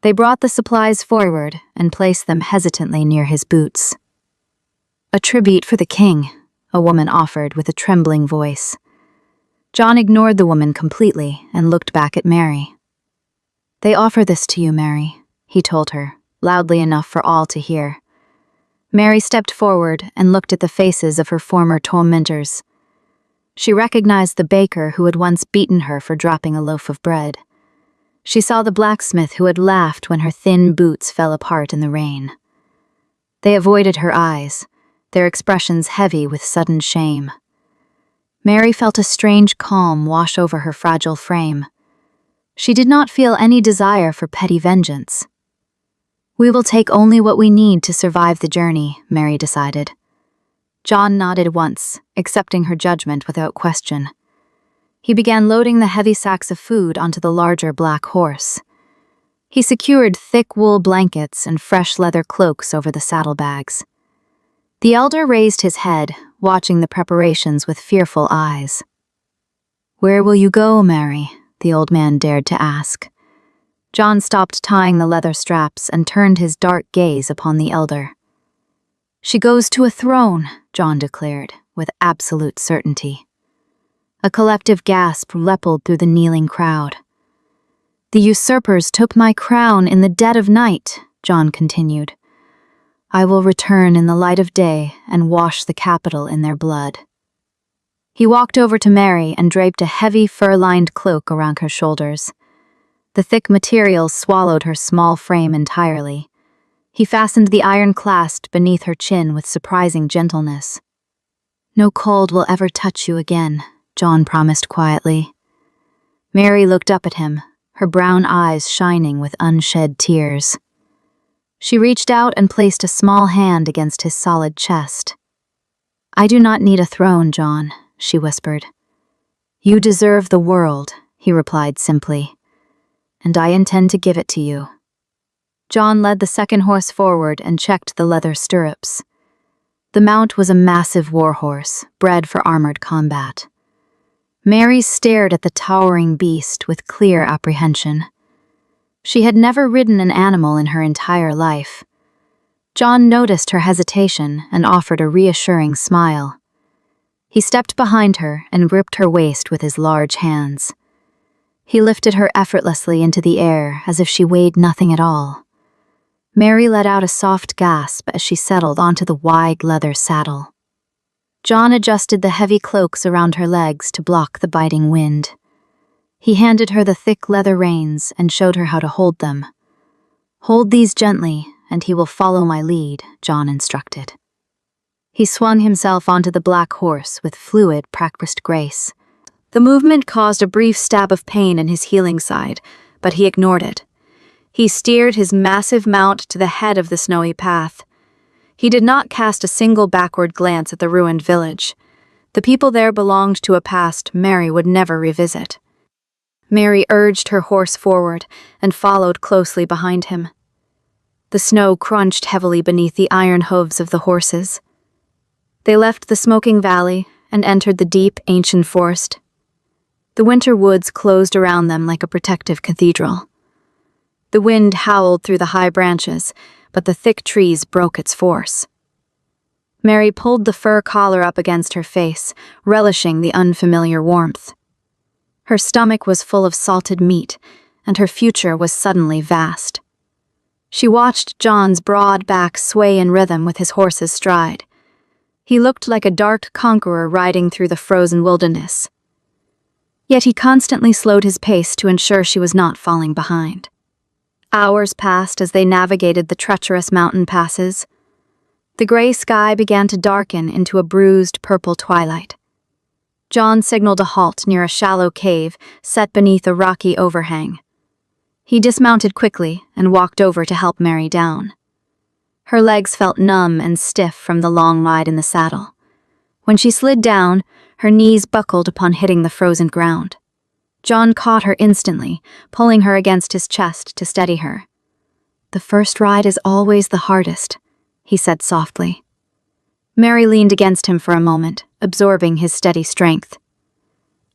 They brought the supplies forward and placed them hesitantly near his boots. "A tribute for the king," a woman offered with a trembling voice. John ignored the woman completely and looked back at Mary. "They offer this to you, Mary," he told her, loudly enough for all to hear. Mary stepped forward and looked at the faces of her former tormentors. She recognized the baker who had once beaten her for dropping a loaf of bread. She saw the blacksmith who had laughed when her thin boots fell apart in the rain. They avoided her eyes, their expressions heavy with sudden shame. Mary felt a strange calm wash over her fragile frame. She did not feel any desire for petty vengeance. We will take only what we need to survive the journey, Mary decided. John nodded once, accepting her judgment without question. He began loading the heavy sacks of food onto the larger black horse. He secured thick wool blankets and fresh leather cloaks over the saddlebags. The elder raised his head, watching the preparations with fearful eyes. "Where will you go, Mary?" the old man dared to ask. John stopped tying the leather straps and turned his dark gaze upon the elder. "She goes to a throne," John declared, with absolute certainty. A collective gasp leapt through the kneeling crowd. "The usurpers took my crown in the dead of night," John continued. "I will return in the light of day and wash the capital in their blood." He walked over to Mary and draped a heavy fur-lined cloak around her shoulders. The thick material swallowed her small frame entirely. He fastened the iron clasp beneath her chin with surprising gentleness. "No cold will ever touch you again," John promised quietly. Mary looked up at him, her brown eyes shining with unshed tears. She reached out and placed a small hand against his solid chest. "I do not need a throne, John," she whispered. "You deserve the world," he replied simply, "and I intend to give it to you." John led the second horse forward and checked the leather stirrups. The mount was a massive warhorse, bred for armored combat. Mary stared at the towering beast with clear apprehension. She had never ridden an animal in her entire life. John noticed her hesitation and offered a reassuring smile. He stepped behind her and gripped her waist with his large hands. He lifted her effortlessly into the air as if she weighed nothing at all. Mary let out a soft gasp as she settled onto the wide leather saddle. John adjusted the heavy cloaks around her legs to block the biting wind. He handed her the thick leather reins and showed her how to hold them. "Hold these gently, and he will follow my lead," John instructed. He swung himself onto the black horse with fluid, practiced grace. The movement caused a brief stab of pain in his healing side, but he ignored it. He steered his massive mount to the head of the snowy path. He did not cast a single backward glance at the ruined village. The people there belonged to a past Mary would never revisit. Mary urged her horse forward and followed closely behind him. The snow crunched heavily beneath the iron hooves of the horses. They left the smoking valley and entered the deep, ancient forest. The winter woods closed around them like a protective cathedral. The wind howled through the high branches, but the thick trees broke its force. Mary pulled the fur collar up against her face, relishing the unfamiliar warmth. Her stomach was full of salted meat, and her future was suddenly vast. She watched John's broad back sway in rhythm with his horse's stride. He looked like a dark conqueror riding through the frozen wilderness. Yet he constantly slowed his pace to ensure she was not falling behind. Hours passed as they navigated the treacherous mountain passes. The gray sky began to darken into a bruised purple twilight. John signaled a halt near a shallow cave set beneath a rocky overhang. He dismounted quickly and walked over to help Mary down. Her legs felt numb and stiff from the long ride in the saddle. When she slid down, her knees buckled upon hitting the frozen ground. John caught her instantly, pulling her against his chest to steady her. "The first ride is always the hardest," he said softly. Mary leaned against him for a moment, absorbing his steady strength.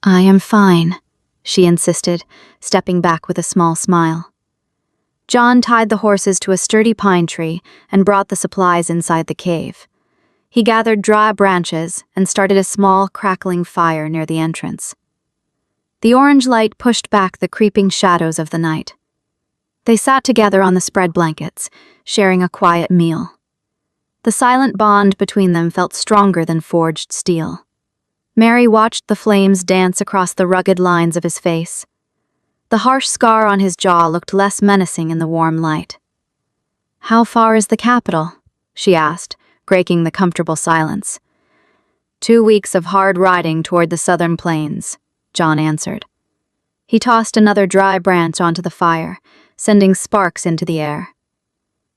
"I am fine," she insisted, stepping back with a small smile. John tied the horses to a sturdy pine tree and brought the supplies inside the cave. He gathered dry branches and started a small, crackling fire near the entrance. The orange light pushed back the creeping shadows of the night. They sat together on the spread blankets, sharing a quiet meal. The silent bond between them felt stronger than forged steel. Mary watched the flames dance across the rugged lines of his face. The harsh scar on his jaw looked less menacing in the warm light. "How far is the capital?" she asked, breaking the comfortable silence. 2 weeks of hard riding toward the southern plains, John answered. He tossed another dry branch onto the fire, sending sparks into the air.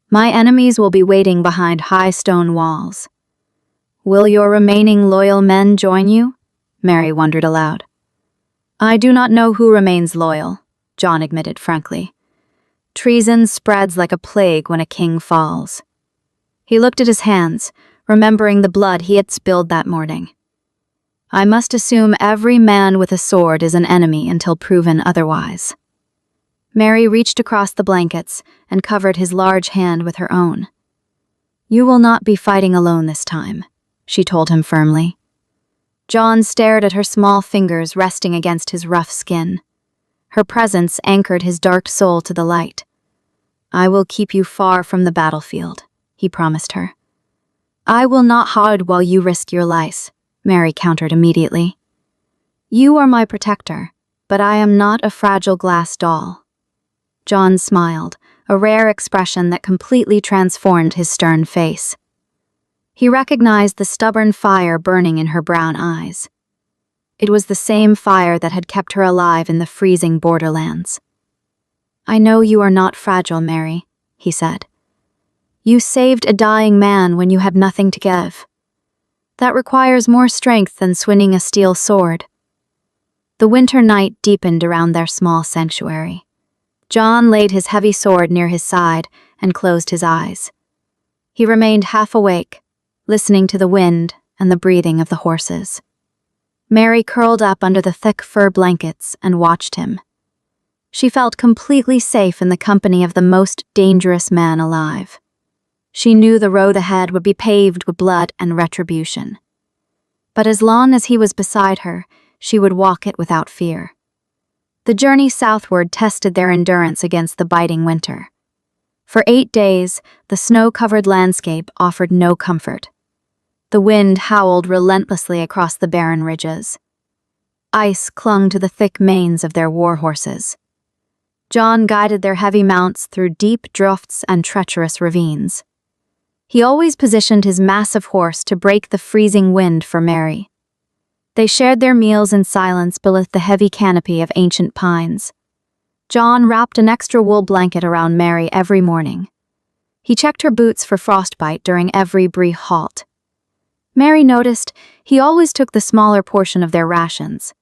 My enemies will be waiting behind high stone walls. Will your remaining loyal men join you? Mary wondered aloud. I do not know who remains loyal, John admitted frankly. Treason spreads like a plague when a king falls. He looked at his hands, remembering the blood he had spilled that morning. I must assume every man with a sword is an enemy until proven otherwise. Mary reached across the blankets and covered his large hand with her own. You will not be fighting alone this time, she told him firmly. John stared at her small fingers resting against his rough skin. Her presence anchored his dark soul to the light. I will keep you far from the battlefield, he promised her. I will not hide while you risk your life, Mary countered immediately. You are my protector, but I am not a fragile glass doll. John smiled, a rare expression that completely transformed his stern face. He recognized the stubborn fire burning in her brown eyes. It was the same fire that had kept her alive in the freezing borderlands. I know you are not fragile, Mary, he said. You saved a dying man when you had nothing to give. That requires more strength than swinging a steel sword. The winter night deepened around their small sanctuary. John laid his heavy sword near his side and closed his eyes. He remained half awake, listening to the wind and the breathing of the horses. Mary curled up under the thick fur blankets and watched him. She felt completely safe in the company of the most dangerous man alive. She knew the road ahead would be paved with blood and retribution. But as long as he was beside her, she would walk it without fear. The journey southward tested their endurance against the biting winter. For 8 days, the snow-covered landscape offered no comfort. The wind howled relentlessly across the barren ridges. Ice clung to the thick manes of their war horses. John guided their heavy mounts through deep drifts and treacherous ravines. He always positioned his massive horse to break the freezing wind for Mary. They shared their meals in silence beneath the heavy canopy of ancient pines. John wrapped an extra wool blanket around Mary every morning. He checked her boots for frostbite during every brief halt. Mary noticed he always took the smaller portion of their rations.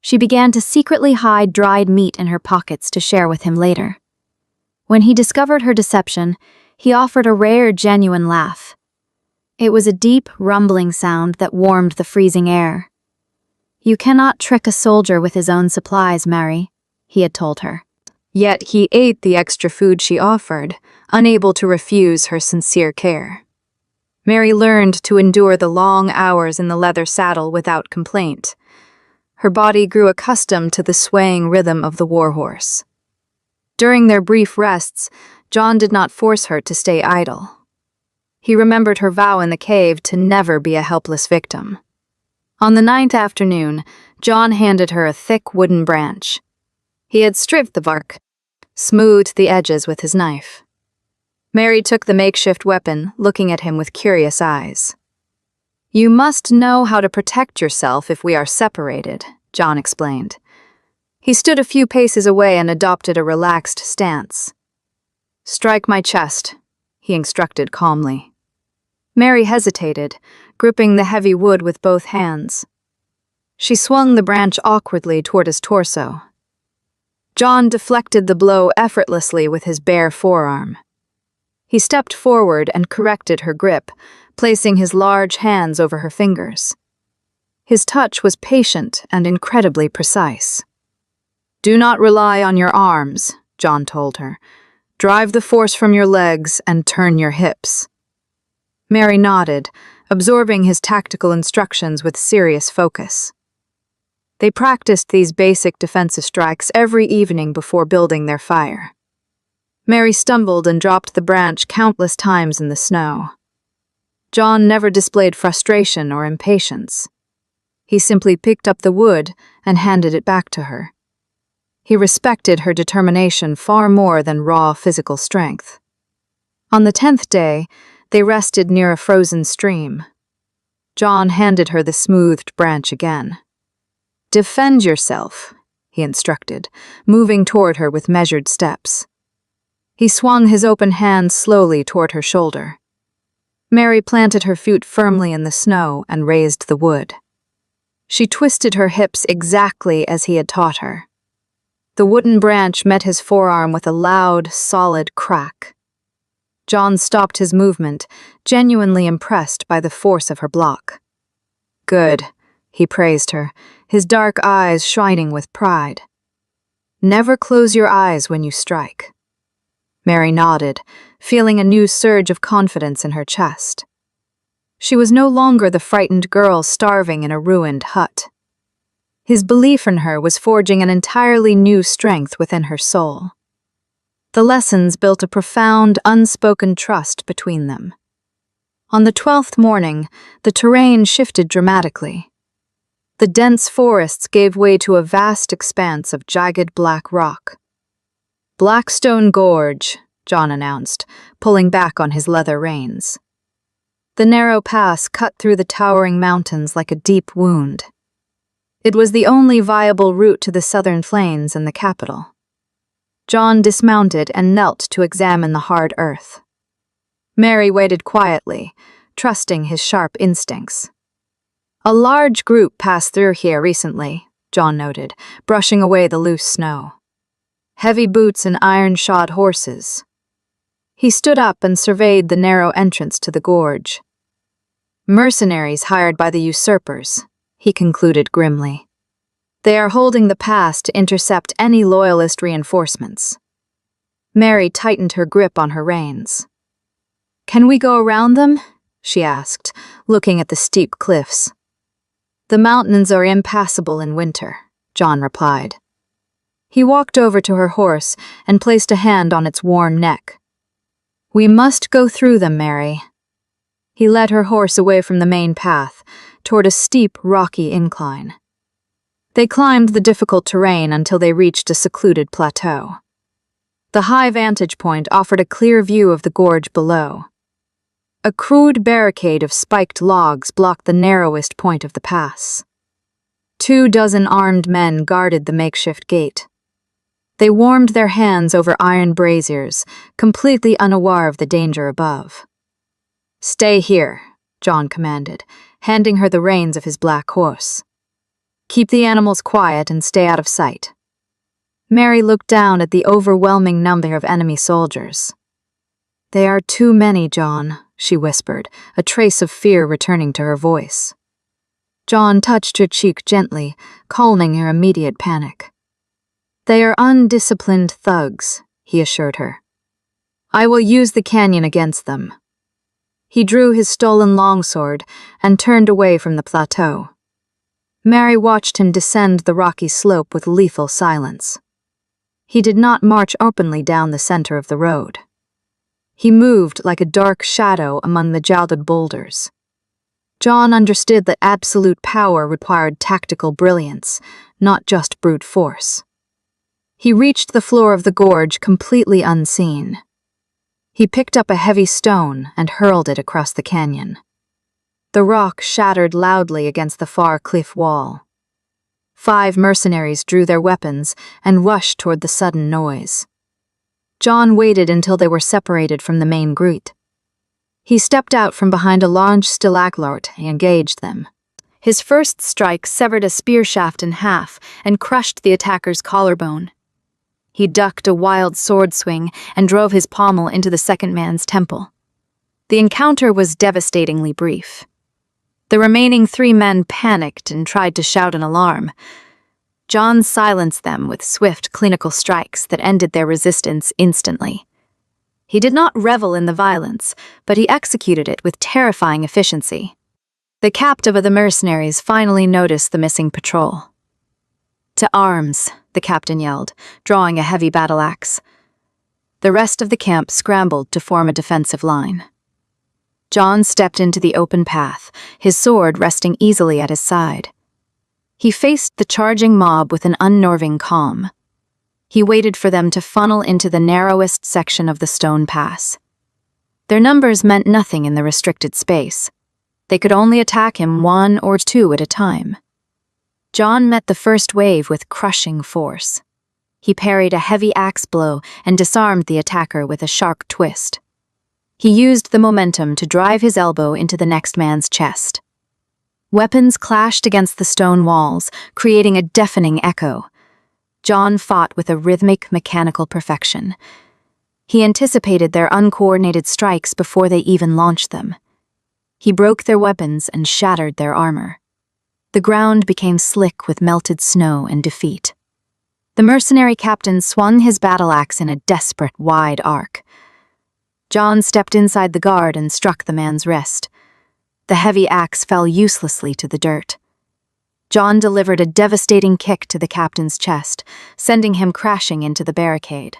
She began to secretly hide dried meat in her pockets to share with him later. When he discovered her deception, he offered a rare, genuine laugh. It was a deep, rumbling sound that warmed the freezing air. You cannot trick a soldier with his own supplies, Mary, he had told her. Yet he ate the extra food she offered, unable to refuse her sincere care. Mary learned to endure the long hours in the leather saddle without complaint. Her body grew accustomed to the swaying rhythm of the warhorse. During their brief rests, John did not force her to stay idle. He remembered her vow in the cave to never be a helpless victim. On the 9th afternoon, John handed her a thick wooden branch. He had stripped the bark, smoothed the edges with his knife. Mary took the makeshift weapon, looking at him with curious eyes. You must know how to protect yourself if we are separated, John explained. He stood a few paces away and adopted a relaxed stance. Strike my chest, he instructed calmly. Mary hesitated, gripping the heavy wood with both hands. She swung the branch awkwardly toward his torso. John deflected the blow effortlessly with his bare forearm. He stepped forward and corrected her grip, placing his large hands over her fingers. His touch was patient and incredibly precise. Do not rely on your arms, John told her. Drive the force from your legs and turn your hips. Mary nodded, absorbing his tactical instructions with serious focus. They practiced these basic defensive strikes every evening before building their fire. Mary stumbled and dropped the branch countless times in the snow. John never displayed frustration or impatience. He simply picked up the wood and handed it back to her. He respected her determination far more than raw physical strength. On the 10th day, they rested near a frozen stream. John handed her the smoothed branch again. Defend yourself, he instructed, moving toward her with measured steps. He swung his open hand slowly toward her shoulder. Mary planted her feet firmly in the snow and raised the wood. She twisted her hips exactly as he had taught her. The wooden branch met his forearm with a loud, solid crack. John stopped his movement, genuinely impressed by the force of her block. "Good," he praised her, his dark eyes shining with pride. "Never close your eyes when you strike." Mary nodded, feeling a new surge of confidence in her chest. She was no longer the frightened girl starving in a ruined hut. His belief in her was forging an entirely new strength within her soul. The lessons built a profound, unspoken trust between them. On the 12th morning, the terrain shifted dramatically. The dense forests gave way to a vast expanse of jagged black rock. "Blackstone Gorge," John announced, pulling back on his leather reins. The narrow pass cut through the towering mountains like a deep wound. It was the only viable route to the southern plains and the capital. John dismounted and knelt to examine the hard earth. Mary waited quietly, trusting his sharp instincts. "A large group passed through here recently," John noted, brushing away the loose snow. "Heavy boots and iron-shod horses." He stood up and surveyed the narrow entrance to the gorge. "Mercenaries hired by the usurpers," he concluded grimly. "They are holding the pass to intercept any loyalist reinforcements." Mary tightened her grip on her reins. "Can we go around them?" she asked, looking at the steep cliffs. "The mountains are impassable in winter," John replied. He walked over to her horse and placed a hand on its worn neck. "We must go through them, Mary." He led her horse away from the main path, toward a steep, rocky incline. They climbed the difficult terrain until they reached a secluded plateau. The high vantage point offered a clear view of the gorge below. A crude barricade of spiked logs blocked the narrowest point of the pass. 24 armed men guarded the makeshift gate. They warmed their hands over iron braziers, completely unaware of the danger above. "Stay here," John commanded, handing her the reins of his black horse. "Keep the animals quiet and stay out of sight." Mary looked down at the overwhelming number of enemy soldiers. "They are too many, John," she whispered, a trace of fear returning to her voice. John touched her cheek gently, calming her immediate panic. "They are undisciplined thugs," he assured her. "I will use the canyon against them." He drew his stolen longsword and turned away from the plateau. Mary watched him descend the rocky slope with lethal silence. He did not march openly down the center of the road. He moved like a dark shadow among the jagged boulders. John understood that absolute power required tactical brilliance, not just brute force. He reached the floor of the gorge completely unseen. He picked up a heavy stone and hurled it across the canyon. The rock shattered loudly against the far cliff wall. 5 mercenaries drew their weapons and rushed toward the sudden noise. John waited until they were separated from the main group. He stepped out from behind a large stalagmite and engaged them. His first strike severed a spear shaft in half and crushed the attacker's collarbone. He ducked a wild sword swing and drove his pommel into the second man's temple. The encounter was devastatingly brief. The remaining 3 men panicked and tried to shout an alarm. John silenced them with swift, clinical strikes that ended their resistance instantly. He did not revel in the violence, but he executed it with terrifying efficiency. The captain of the mercenaries finally noticed the missing patrol. "To arms," the captain yelled, drawing a heavy battle axe. The rest of the camp scrambled to form a defensive line. John stepped into the open path, his sword resting easily at his side. He faced the charging mob with an unnerving calm. He waited for them to funnel into the narrowest section of the stone pass. Their numbers meant nothing in the restricted space. They could only attack him 1 or 2 at a time. John met the first wave with crushing force. He parried a heavy axe blow and disarmed the attacker with a sharp twist. He used the momentum to drive his elbow into the next man's chest. Weapons clashed against the stone walls, creating a deafening echo. John fought with a rhythmic, mechanical perfection. He anticipated their uncoordinated strikes before they even launched them. He broke their weapons and shattered their armor. The ground became slick with melted snow and defeat. The mercenary captain swung his battle axe in a desperate, wide arc. John stepped inside the guard and struck the man's wrist. The heavy axe fell uselessly to the dirt. John delivered a devastating kick to the captain's chest, sending him crashing into the barricade.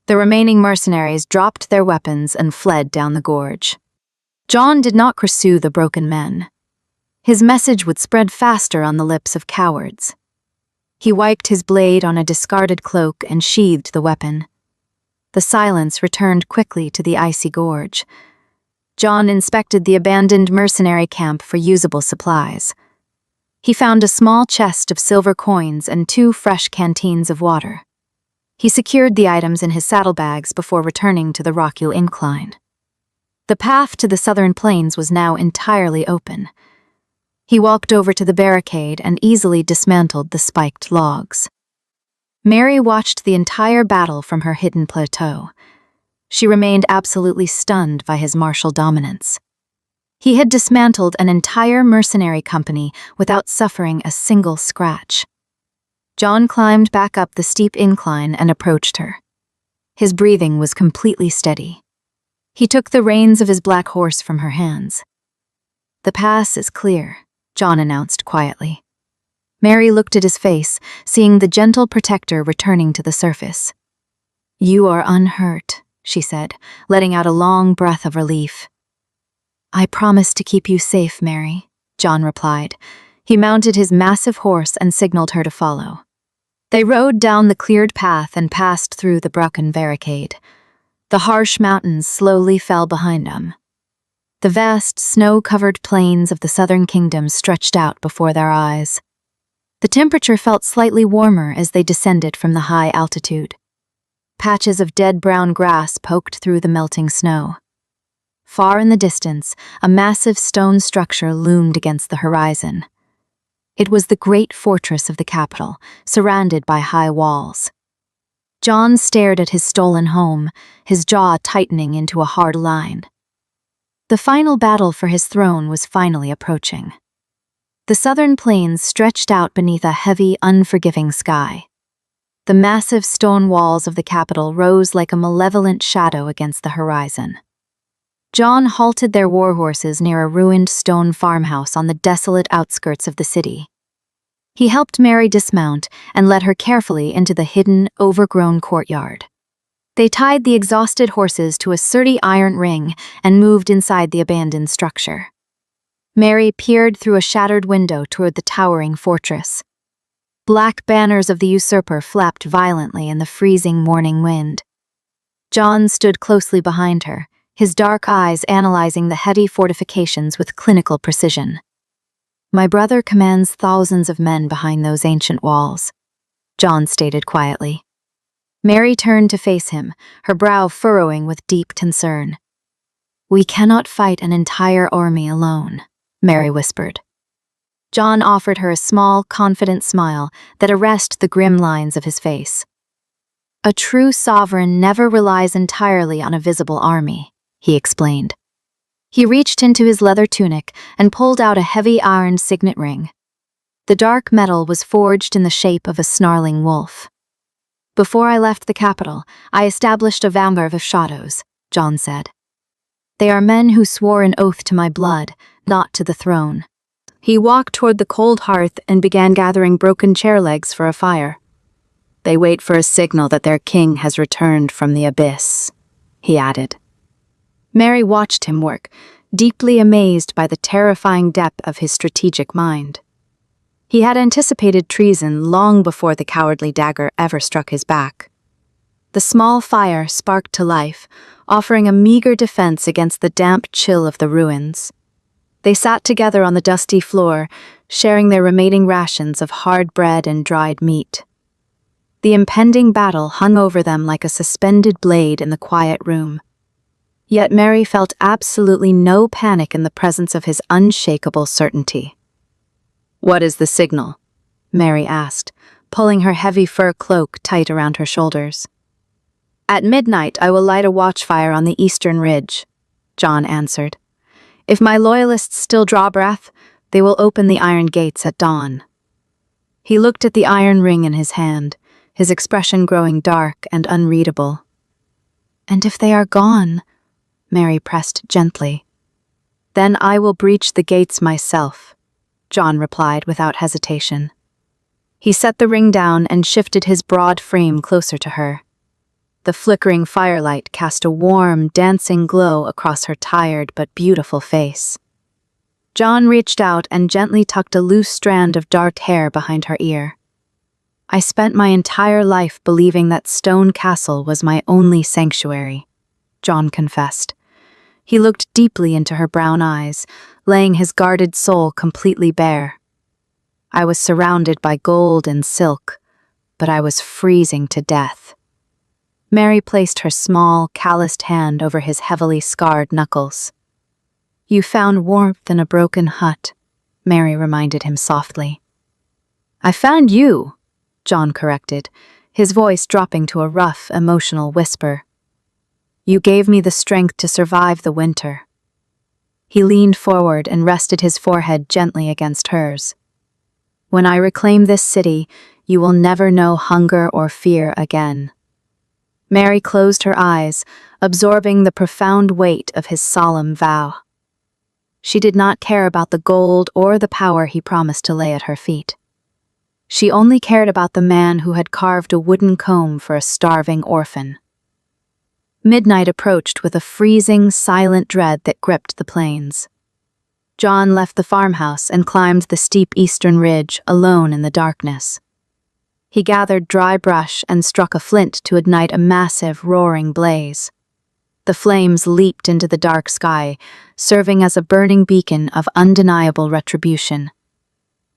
The remaining mercenaries dropped their weapons and fled down the gorge. John did not pursue the broken men. His message would spread faster on the lips of cowards. He wiped his blade on a discarded cloak and sheathed the weapon. The silence returned quickly to the icy gorge. John inspected the abandoned mercenary camp for usable supplies. He found a small chest of silver coins and 2 fresh canteens of water. He secured the items in his saddlebags before returning to the rocky incline. The path to the southern plains was now entirely open. He walked over to the barricade and easily dismantled the spiked logs. Mary watched the entire battle from her hidden plateau. She remained absolutely stunned by his martial dominance. He had dismantled an entire mercenary company without suffering a single scratch. John climbed back up the steep incline and approached her. His breathing was completely steady. He took the reins of his black horse from her hands. "The pass is clear," John announced quietly. Mary looked at his face, seeing the gentle protector returning to the surface. "You are unhurt," she said, letting out a long breath of relief. "I promise to keep you safe, Mary," John replied. He mounted his massive horse and signaled her to follow. They rode down the cleared path and passed through the broken barricade. The harsh mountains slowly fell behind them. The vast, snow-covered plains of the southern kingdom stretched out before their eyes. The temperature felt slightly warmer as they descended from the high altitude. Patches of dead brown grass poked through the melting snow. Far in the distance, a massive stone structure loomed against the horizon. It was the great fortress of the capital, surrounded by high walls. John stared at his stolen home, his jaw tightening into a hard line. The final battle for his throne was finally approaching. The southern plains stretched out beneath a heavy, unforgiving sky. The massive stone walls of the capital rose like a malevolent shadow against the horizon. John halted their war horses near a ruined stone farmhouse on the desolate outskirts of the city. He helped Mary dismount and led her carefully into the hidden, overgrown courtyard. They tied the exhausted horses to a sturdy iron ring and moved inside the abandoned structure. Mary peered through a shattered window toward the towering fortress. Black banners of the usurper flapped violently in the freezing morning wind. John stood closely behind her, his dark eyes analyzing the heavy fortifications with clinical precision. "My brother commands thousands of men behind those ancient walls," John stated quietly. Mary turned to face him, her brow furrowing with deep concern. "We cannot fight an entire army alone," Mary whispered. John offered her a small, confident smile that erased the grim lines of his face. "A true sovereign never relies entirely on a visible army," he explained. He reached into his leather tunic and pulled out a heavy iron signet ring. The dark metal was forged in the shape of a snarling wolf. "Before I left the capital, I established a vanguard of shadows," John said. "They are men who swore an oath to my blood, not to the throne." He walked toward the cold hearth and began gathering broken chair legs for a fire. "They wait for a signal that their king has returned from the abyss," he added. Mary watched him work, deeply amazed by the terrifying depth of his strategic mind. He had anticipated treason long before the cowardly dagger ever struck his back. The small fire sparked to life, offering a meager defense against the damp chill of the ruins. They sat together on the dusty floor, sharing their remaining rations of hard bread and dried meat. The impending battle hung over them like a suspended blade in the quiet room. Yet Mary felt absolutely no panic in the presence of his unshakable certainty. "What is the signal?" Mary asked, pulling her heavy fur cloak tight around her shoulders. "At midnight I will light a watchfire on the eastern ridge," John answered. "If my loyalists still draw breath, they will open the iron gates at dawn." He looked at the iron ring in his hand, his expression growing dark and unreadable. "And if they are gone," Mary pressed gently. "Then I will breach the gates myself," John replied without hesitation. He set the ring down and shifted his broad frame closer to her. The flickering firelight cast a warm, dancing glow across her tired but beautiful face. John reached out and gently tucked a loose strand of dark hair behind her ear. "I spent my entire life believing that Stone Castle was my only sanctuary," John confessed. He looked deeply into her brown eyes, laying his guarded soul completely bare. "I was surrounded by gold and silk, but I was freezing to death." Mary placed her small, calloused hand over his heavily scarred knuckles. "You found warmth in a broken hut," Mary reminded him softly. "I found you," John corrected, his voice dropping to a rough, emotional whisper. "You gave me the strength to survive the winter." He leaned forward and rested his forehead gently against hers. "When I reclaim this city, you will never know hunger or fear again." Mary closed her eyes, absorbing the profound weight of his solemn vow. She did not care about the gold or the power he promised to lay at her feet. She only cared about the man who had carved a wooden comb for a starving orphan. Midnight approached with a freezing, silent dread that gripped the plains. John left the farmhouse and climbed the steep eastern ridge alone in the darkness. He gathered dry brush and struck a flint to ignite a massive, roaring blaze. The flames leaped into the dark sky, serving as a burning beacon of undeniable retribution.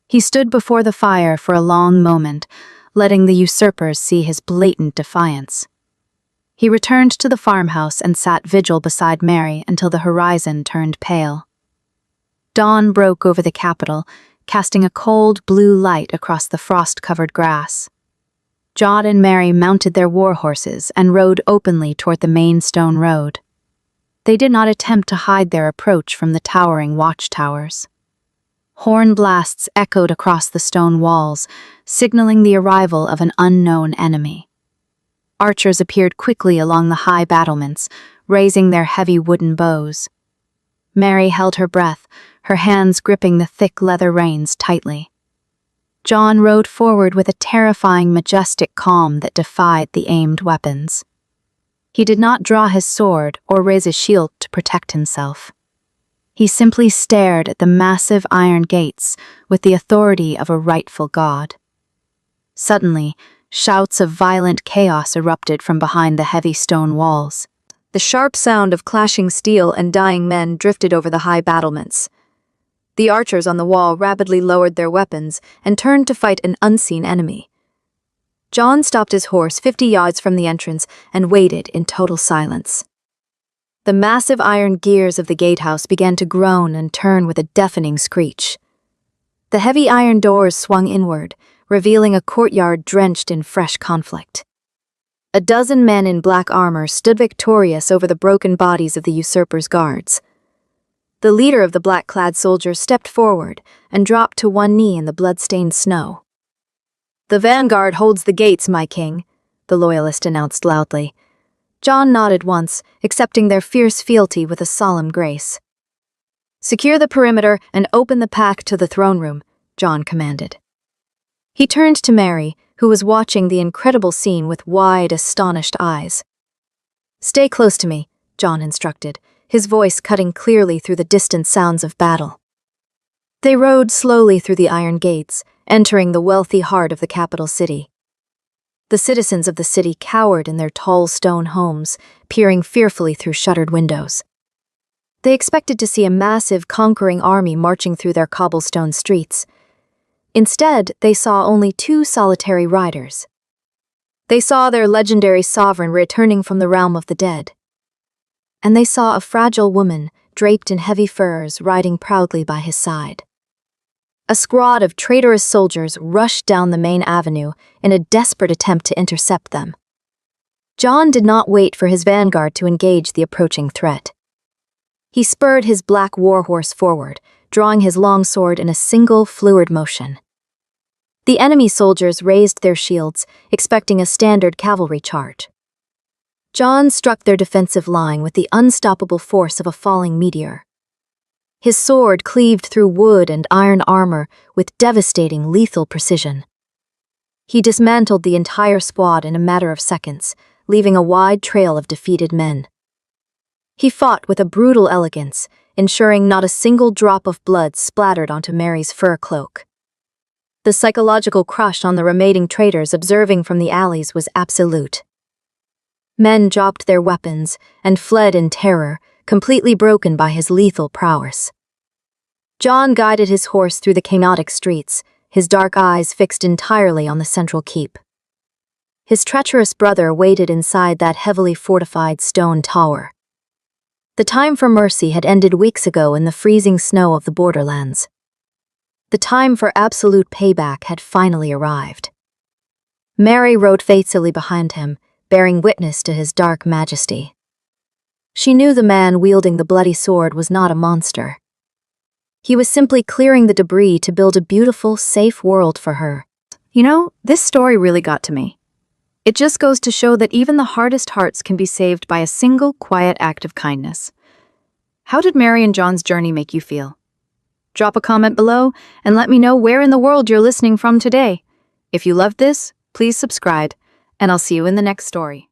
He stood before the fire for a long moment, letting the usurpers see his blatant defiance. He returned to the farmhouse and sat vigil beside Mary until the horizon turned pale. Dawn broke over the capital, casting a cold blue light across the frost-covered grass. John and Mary mounted their war horses and rode openly toward the main stone road. They did not attempt to hide their approach from the towering watchtowers. Horn blasts echoed across the stone walls, signaling the arrival of an unknown enemy. Archers appeared quickly along the high battlements, raising their heavy wooden bows. Mary held her breath, her hands gripping the thick leather reins tightly. John rode forward with a terrifying, majestic calm that defied the aimed weapons. He did not draw his sword or raise his shield to protect himself. He simply stared at the massive iron gates with the authority of a rightful god. Suddenly, shouts of violent chaos erupted from behind the heavy stone walls. The sharp sound of clashing steel and dying men drifted over the high battlements. The archers on the wall rapidly lowered their weapons and turned to fight an unseen enemy. John stopped his horse 50 yards from the entrance and waited in total silence. The massive iron gears of the gatehouse began to groan and turn with a deafening screech. The heavy iron doors swung inward, revealing a courtyard drenched in fresh conflict. A dozen men in black armor stood victorious over the broken bodies of the usurpers' guards. The leader of the black-clad soldiers stepped forward and dropped to one knee in the blood-stained snow. "The vanguard holds the gates, my king," the loyalist announced loudly. John nodded once, accepting their fierce fealty with a solemn grace. "Secure the perimeter and open the path to the throne room," John commanded. He turned to Mary, who was watching the incredible scene with wide, astonished eyes. "Stay close to me," John instructed, his voice cutting clearly through the distant sounds of battle. They rode slowly through the iron gates, entering the wealthy heart of the capital city. The citizens of the city cowered in their tall stone homes, peering fearfully through shuttered windows. They expected to see a massive, conquering army marching through their cobblestone streets. Instead, they saw only 2 solitary riders. They saw their legendary sovereign returning from the realm of the dead. And they saw a fragile woman, draped in heavy furs, riding proudly by his side. A squad of traitorous soldiers rushed down the main avenue in a desperate attempt to intercept them. John did not wait for his vanguard to engage the approaching threat. He spurred his black warhorse forward, drawing his long sword in a single fluid motion. The enemy soldiers raised their shields, expecting a standard cavalry charge. John struck their defensive line with the unstoppable force of a falling meteor. His sword cleaved through wood and iron armor with devastating, lethal precision. He dismantled the entire squad in a matter of seconds, leaving a wide trail of defeated men. He fought with a brutal elegance, ensuring not a single drop of blood splattered onto Mary's fur cloak. The psychological crush on the remaining traitors observing from the alleys was absolute. Men dropped their weapons and fled in terror, completely broken by his lethal prowess. John guided his horse through the chaotic streets, his dark eyes fixed entirely on the central keep. His treacherous brother waited inside that heavily fortified stone tower. The time for mercy had ended weeks ago in the freezing snow of the borderlands. The time for absolute payback had finally arrived. Mary rode faithfully behind him, bearing witness to his dark majesty. She knew the man wielding the bloody sword was not a monster. He was simply clearing the debris to build a beautiful, safe world for her. You know, this story really got to me. It just goes to show that even the hardest hearts can be saved by a single, quiet act of kindness. How did Mary and John's journey make you feel? Drop a comment below and let me know where in the world you're listening from today. If you loved this, please subscribe, and I'll see you in the next story.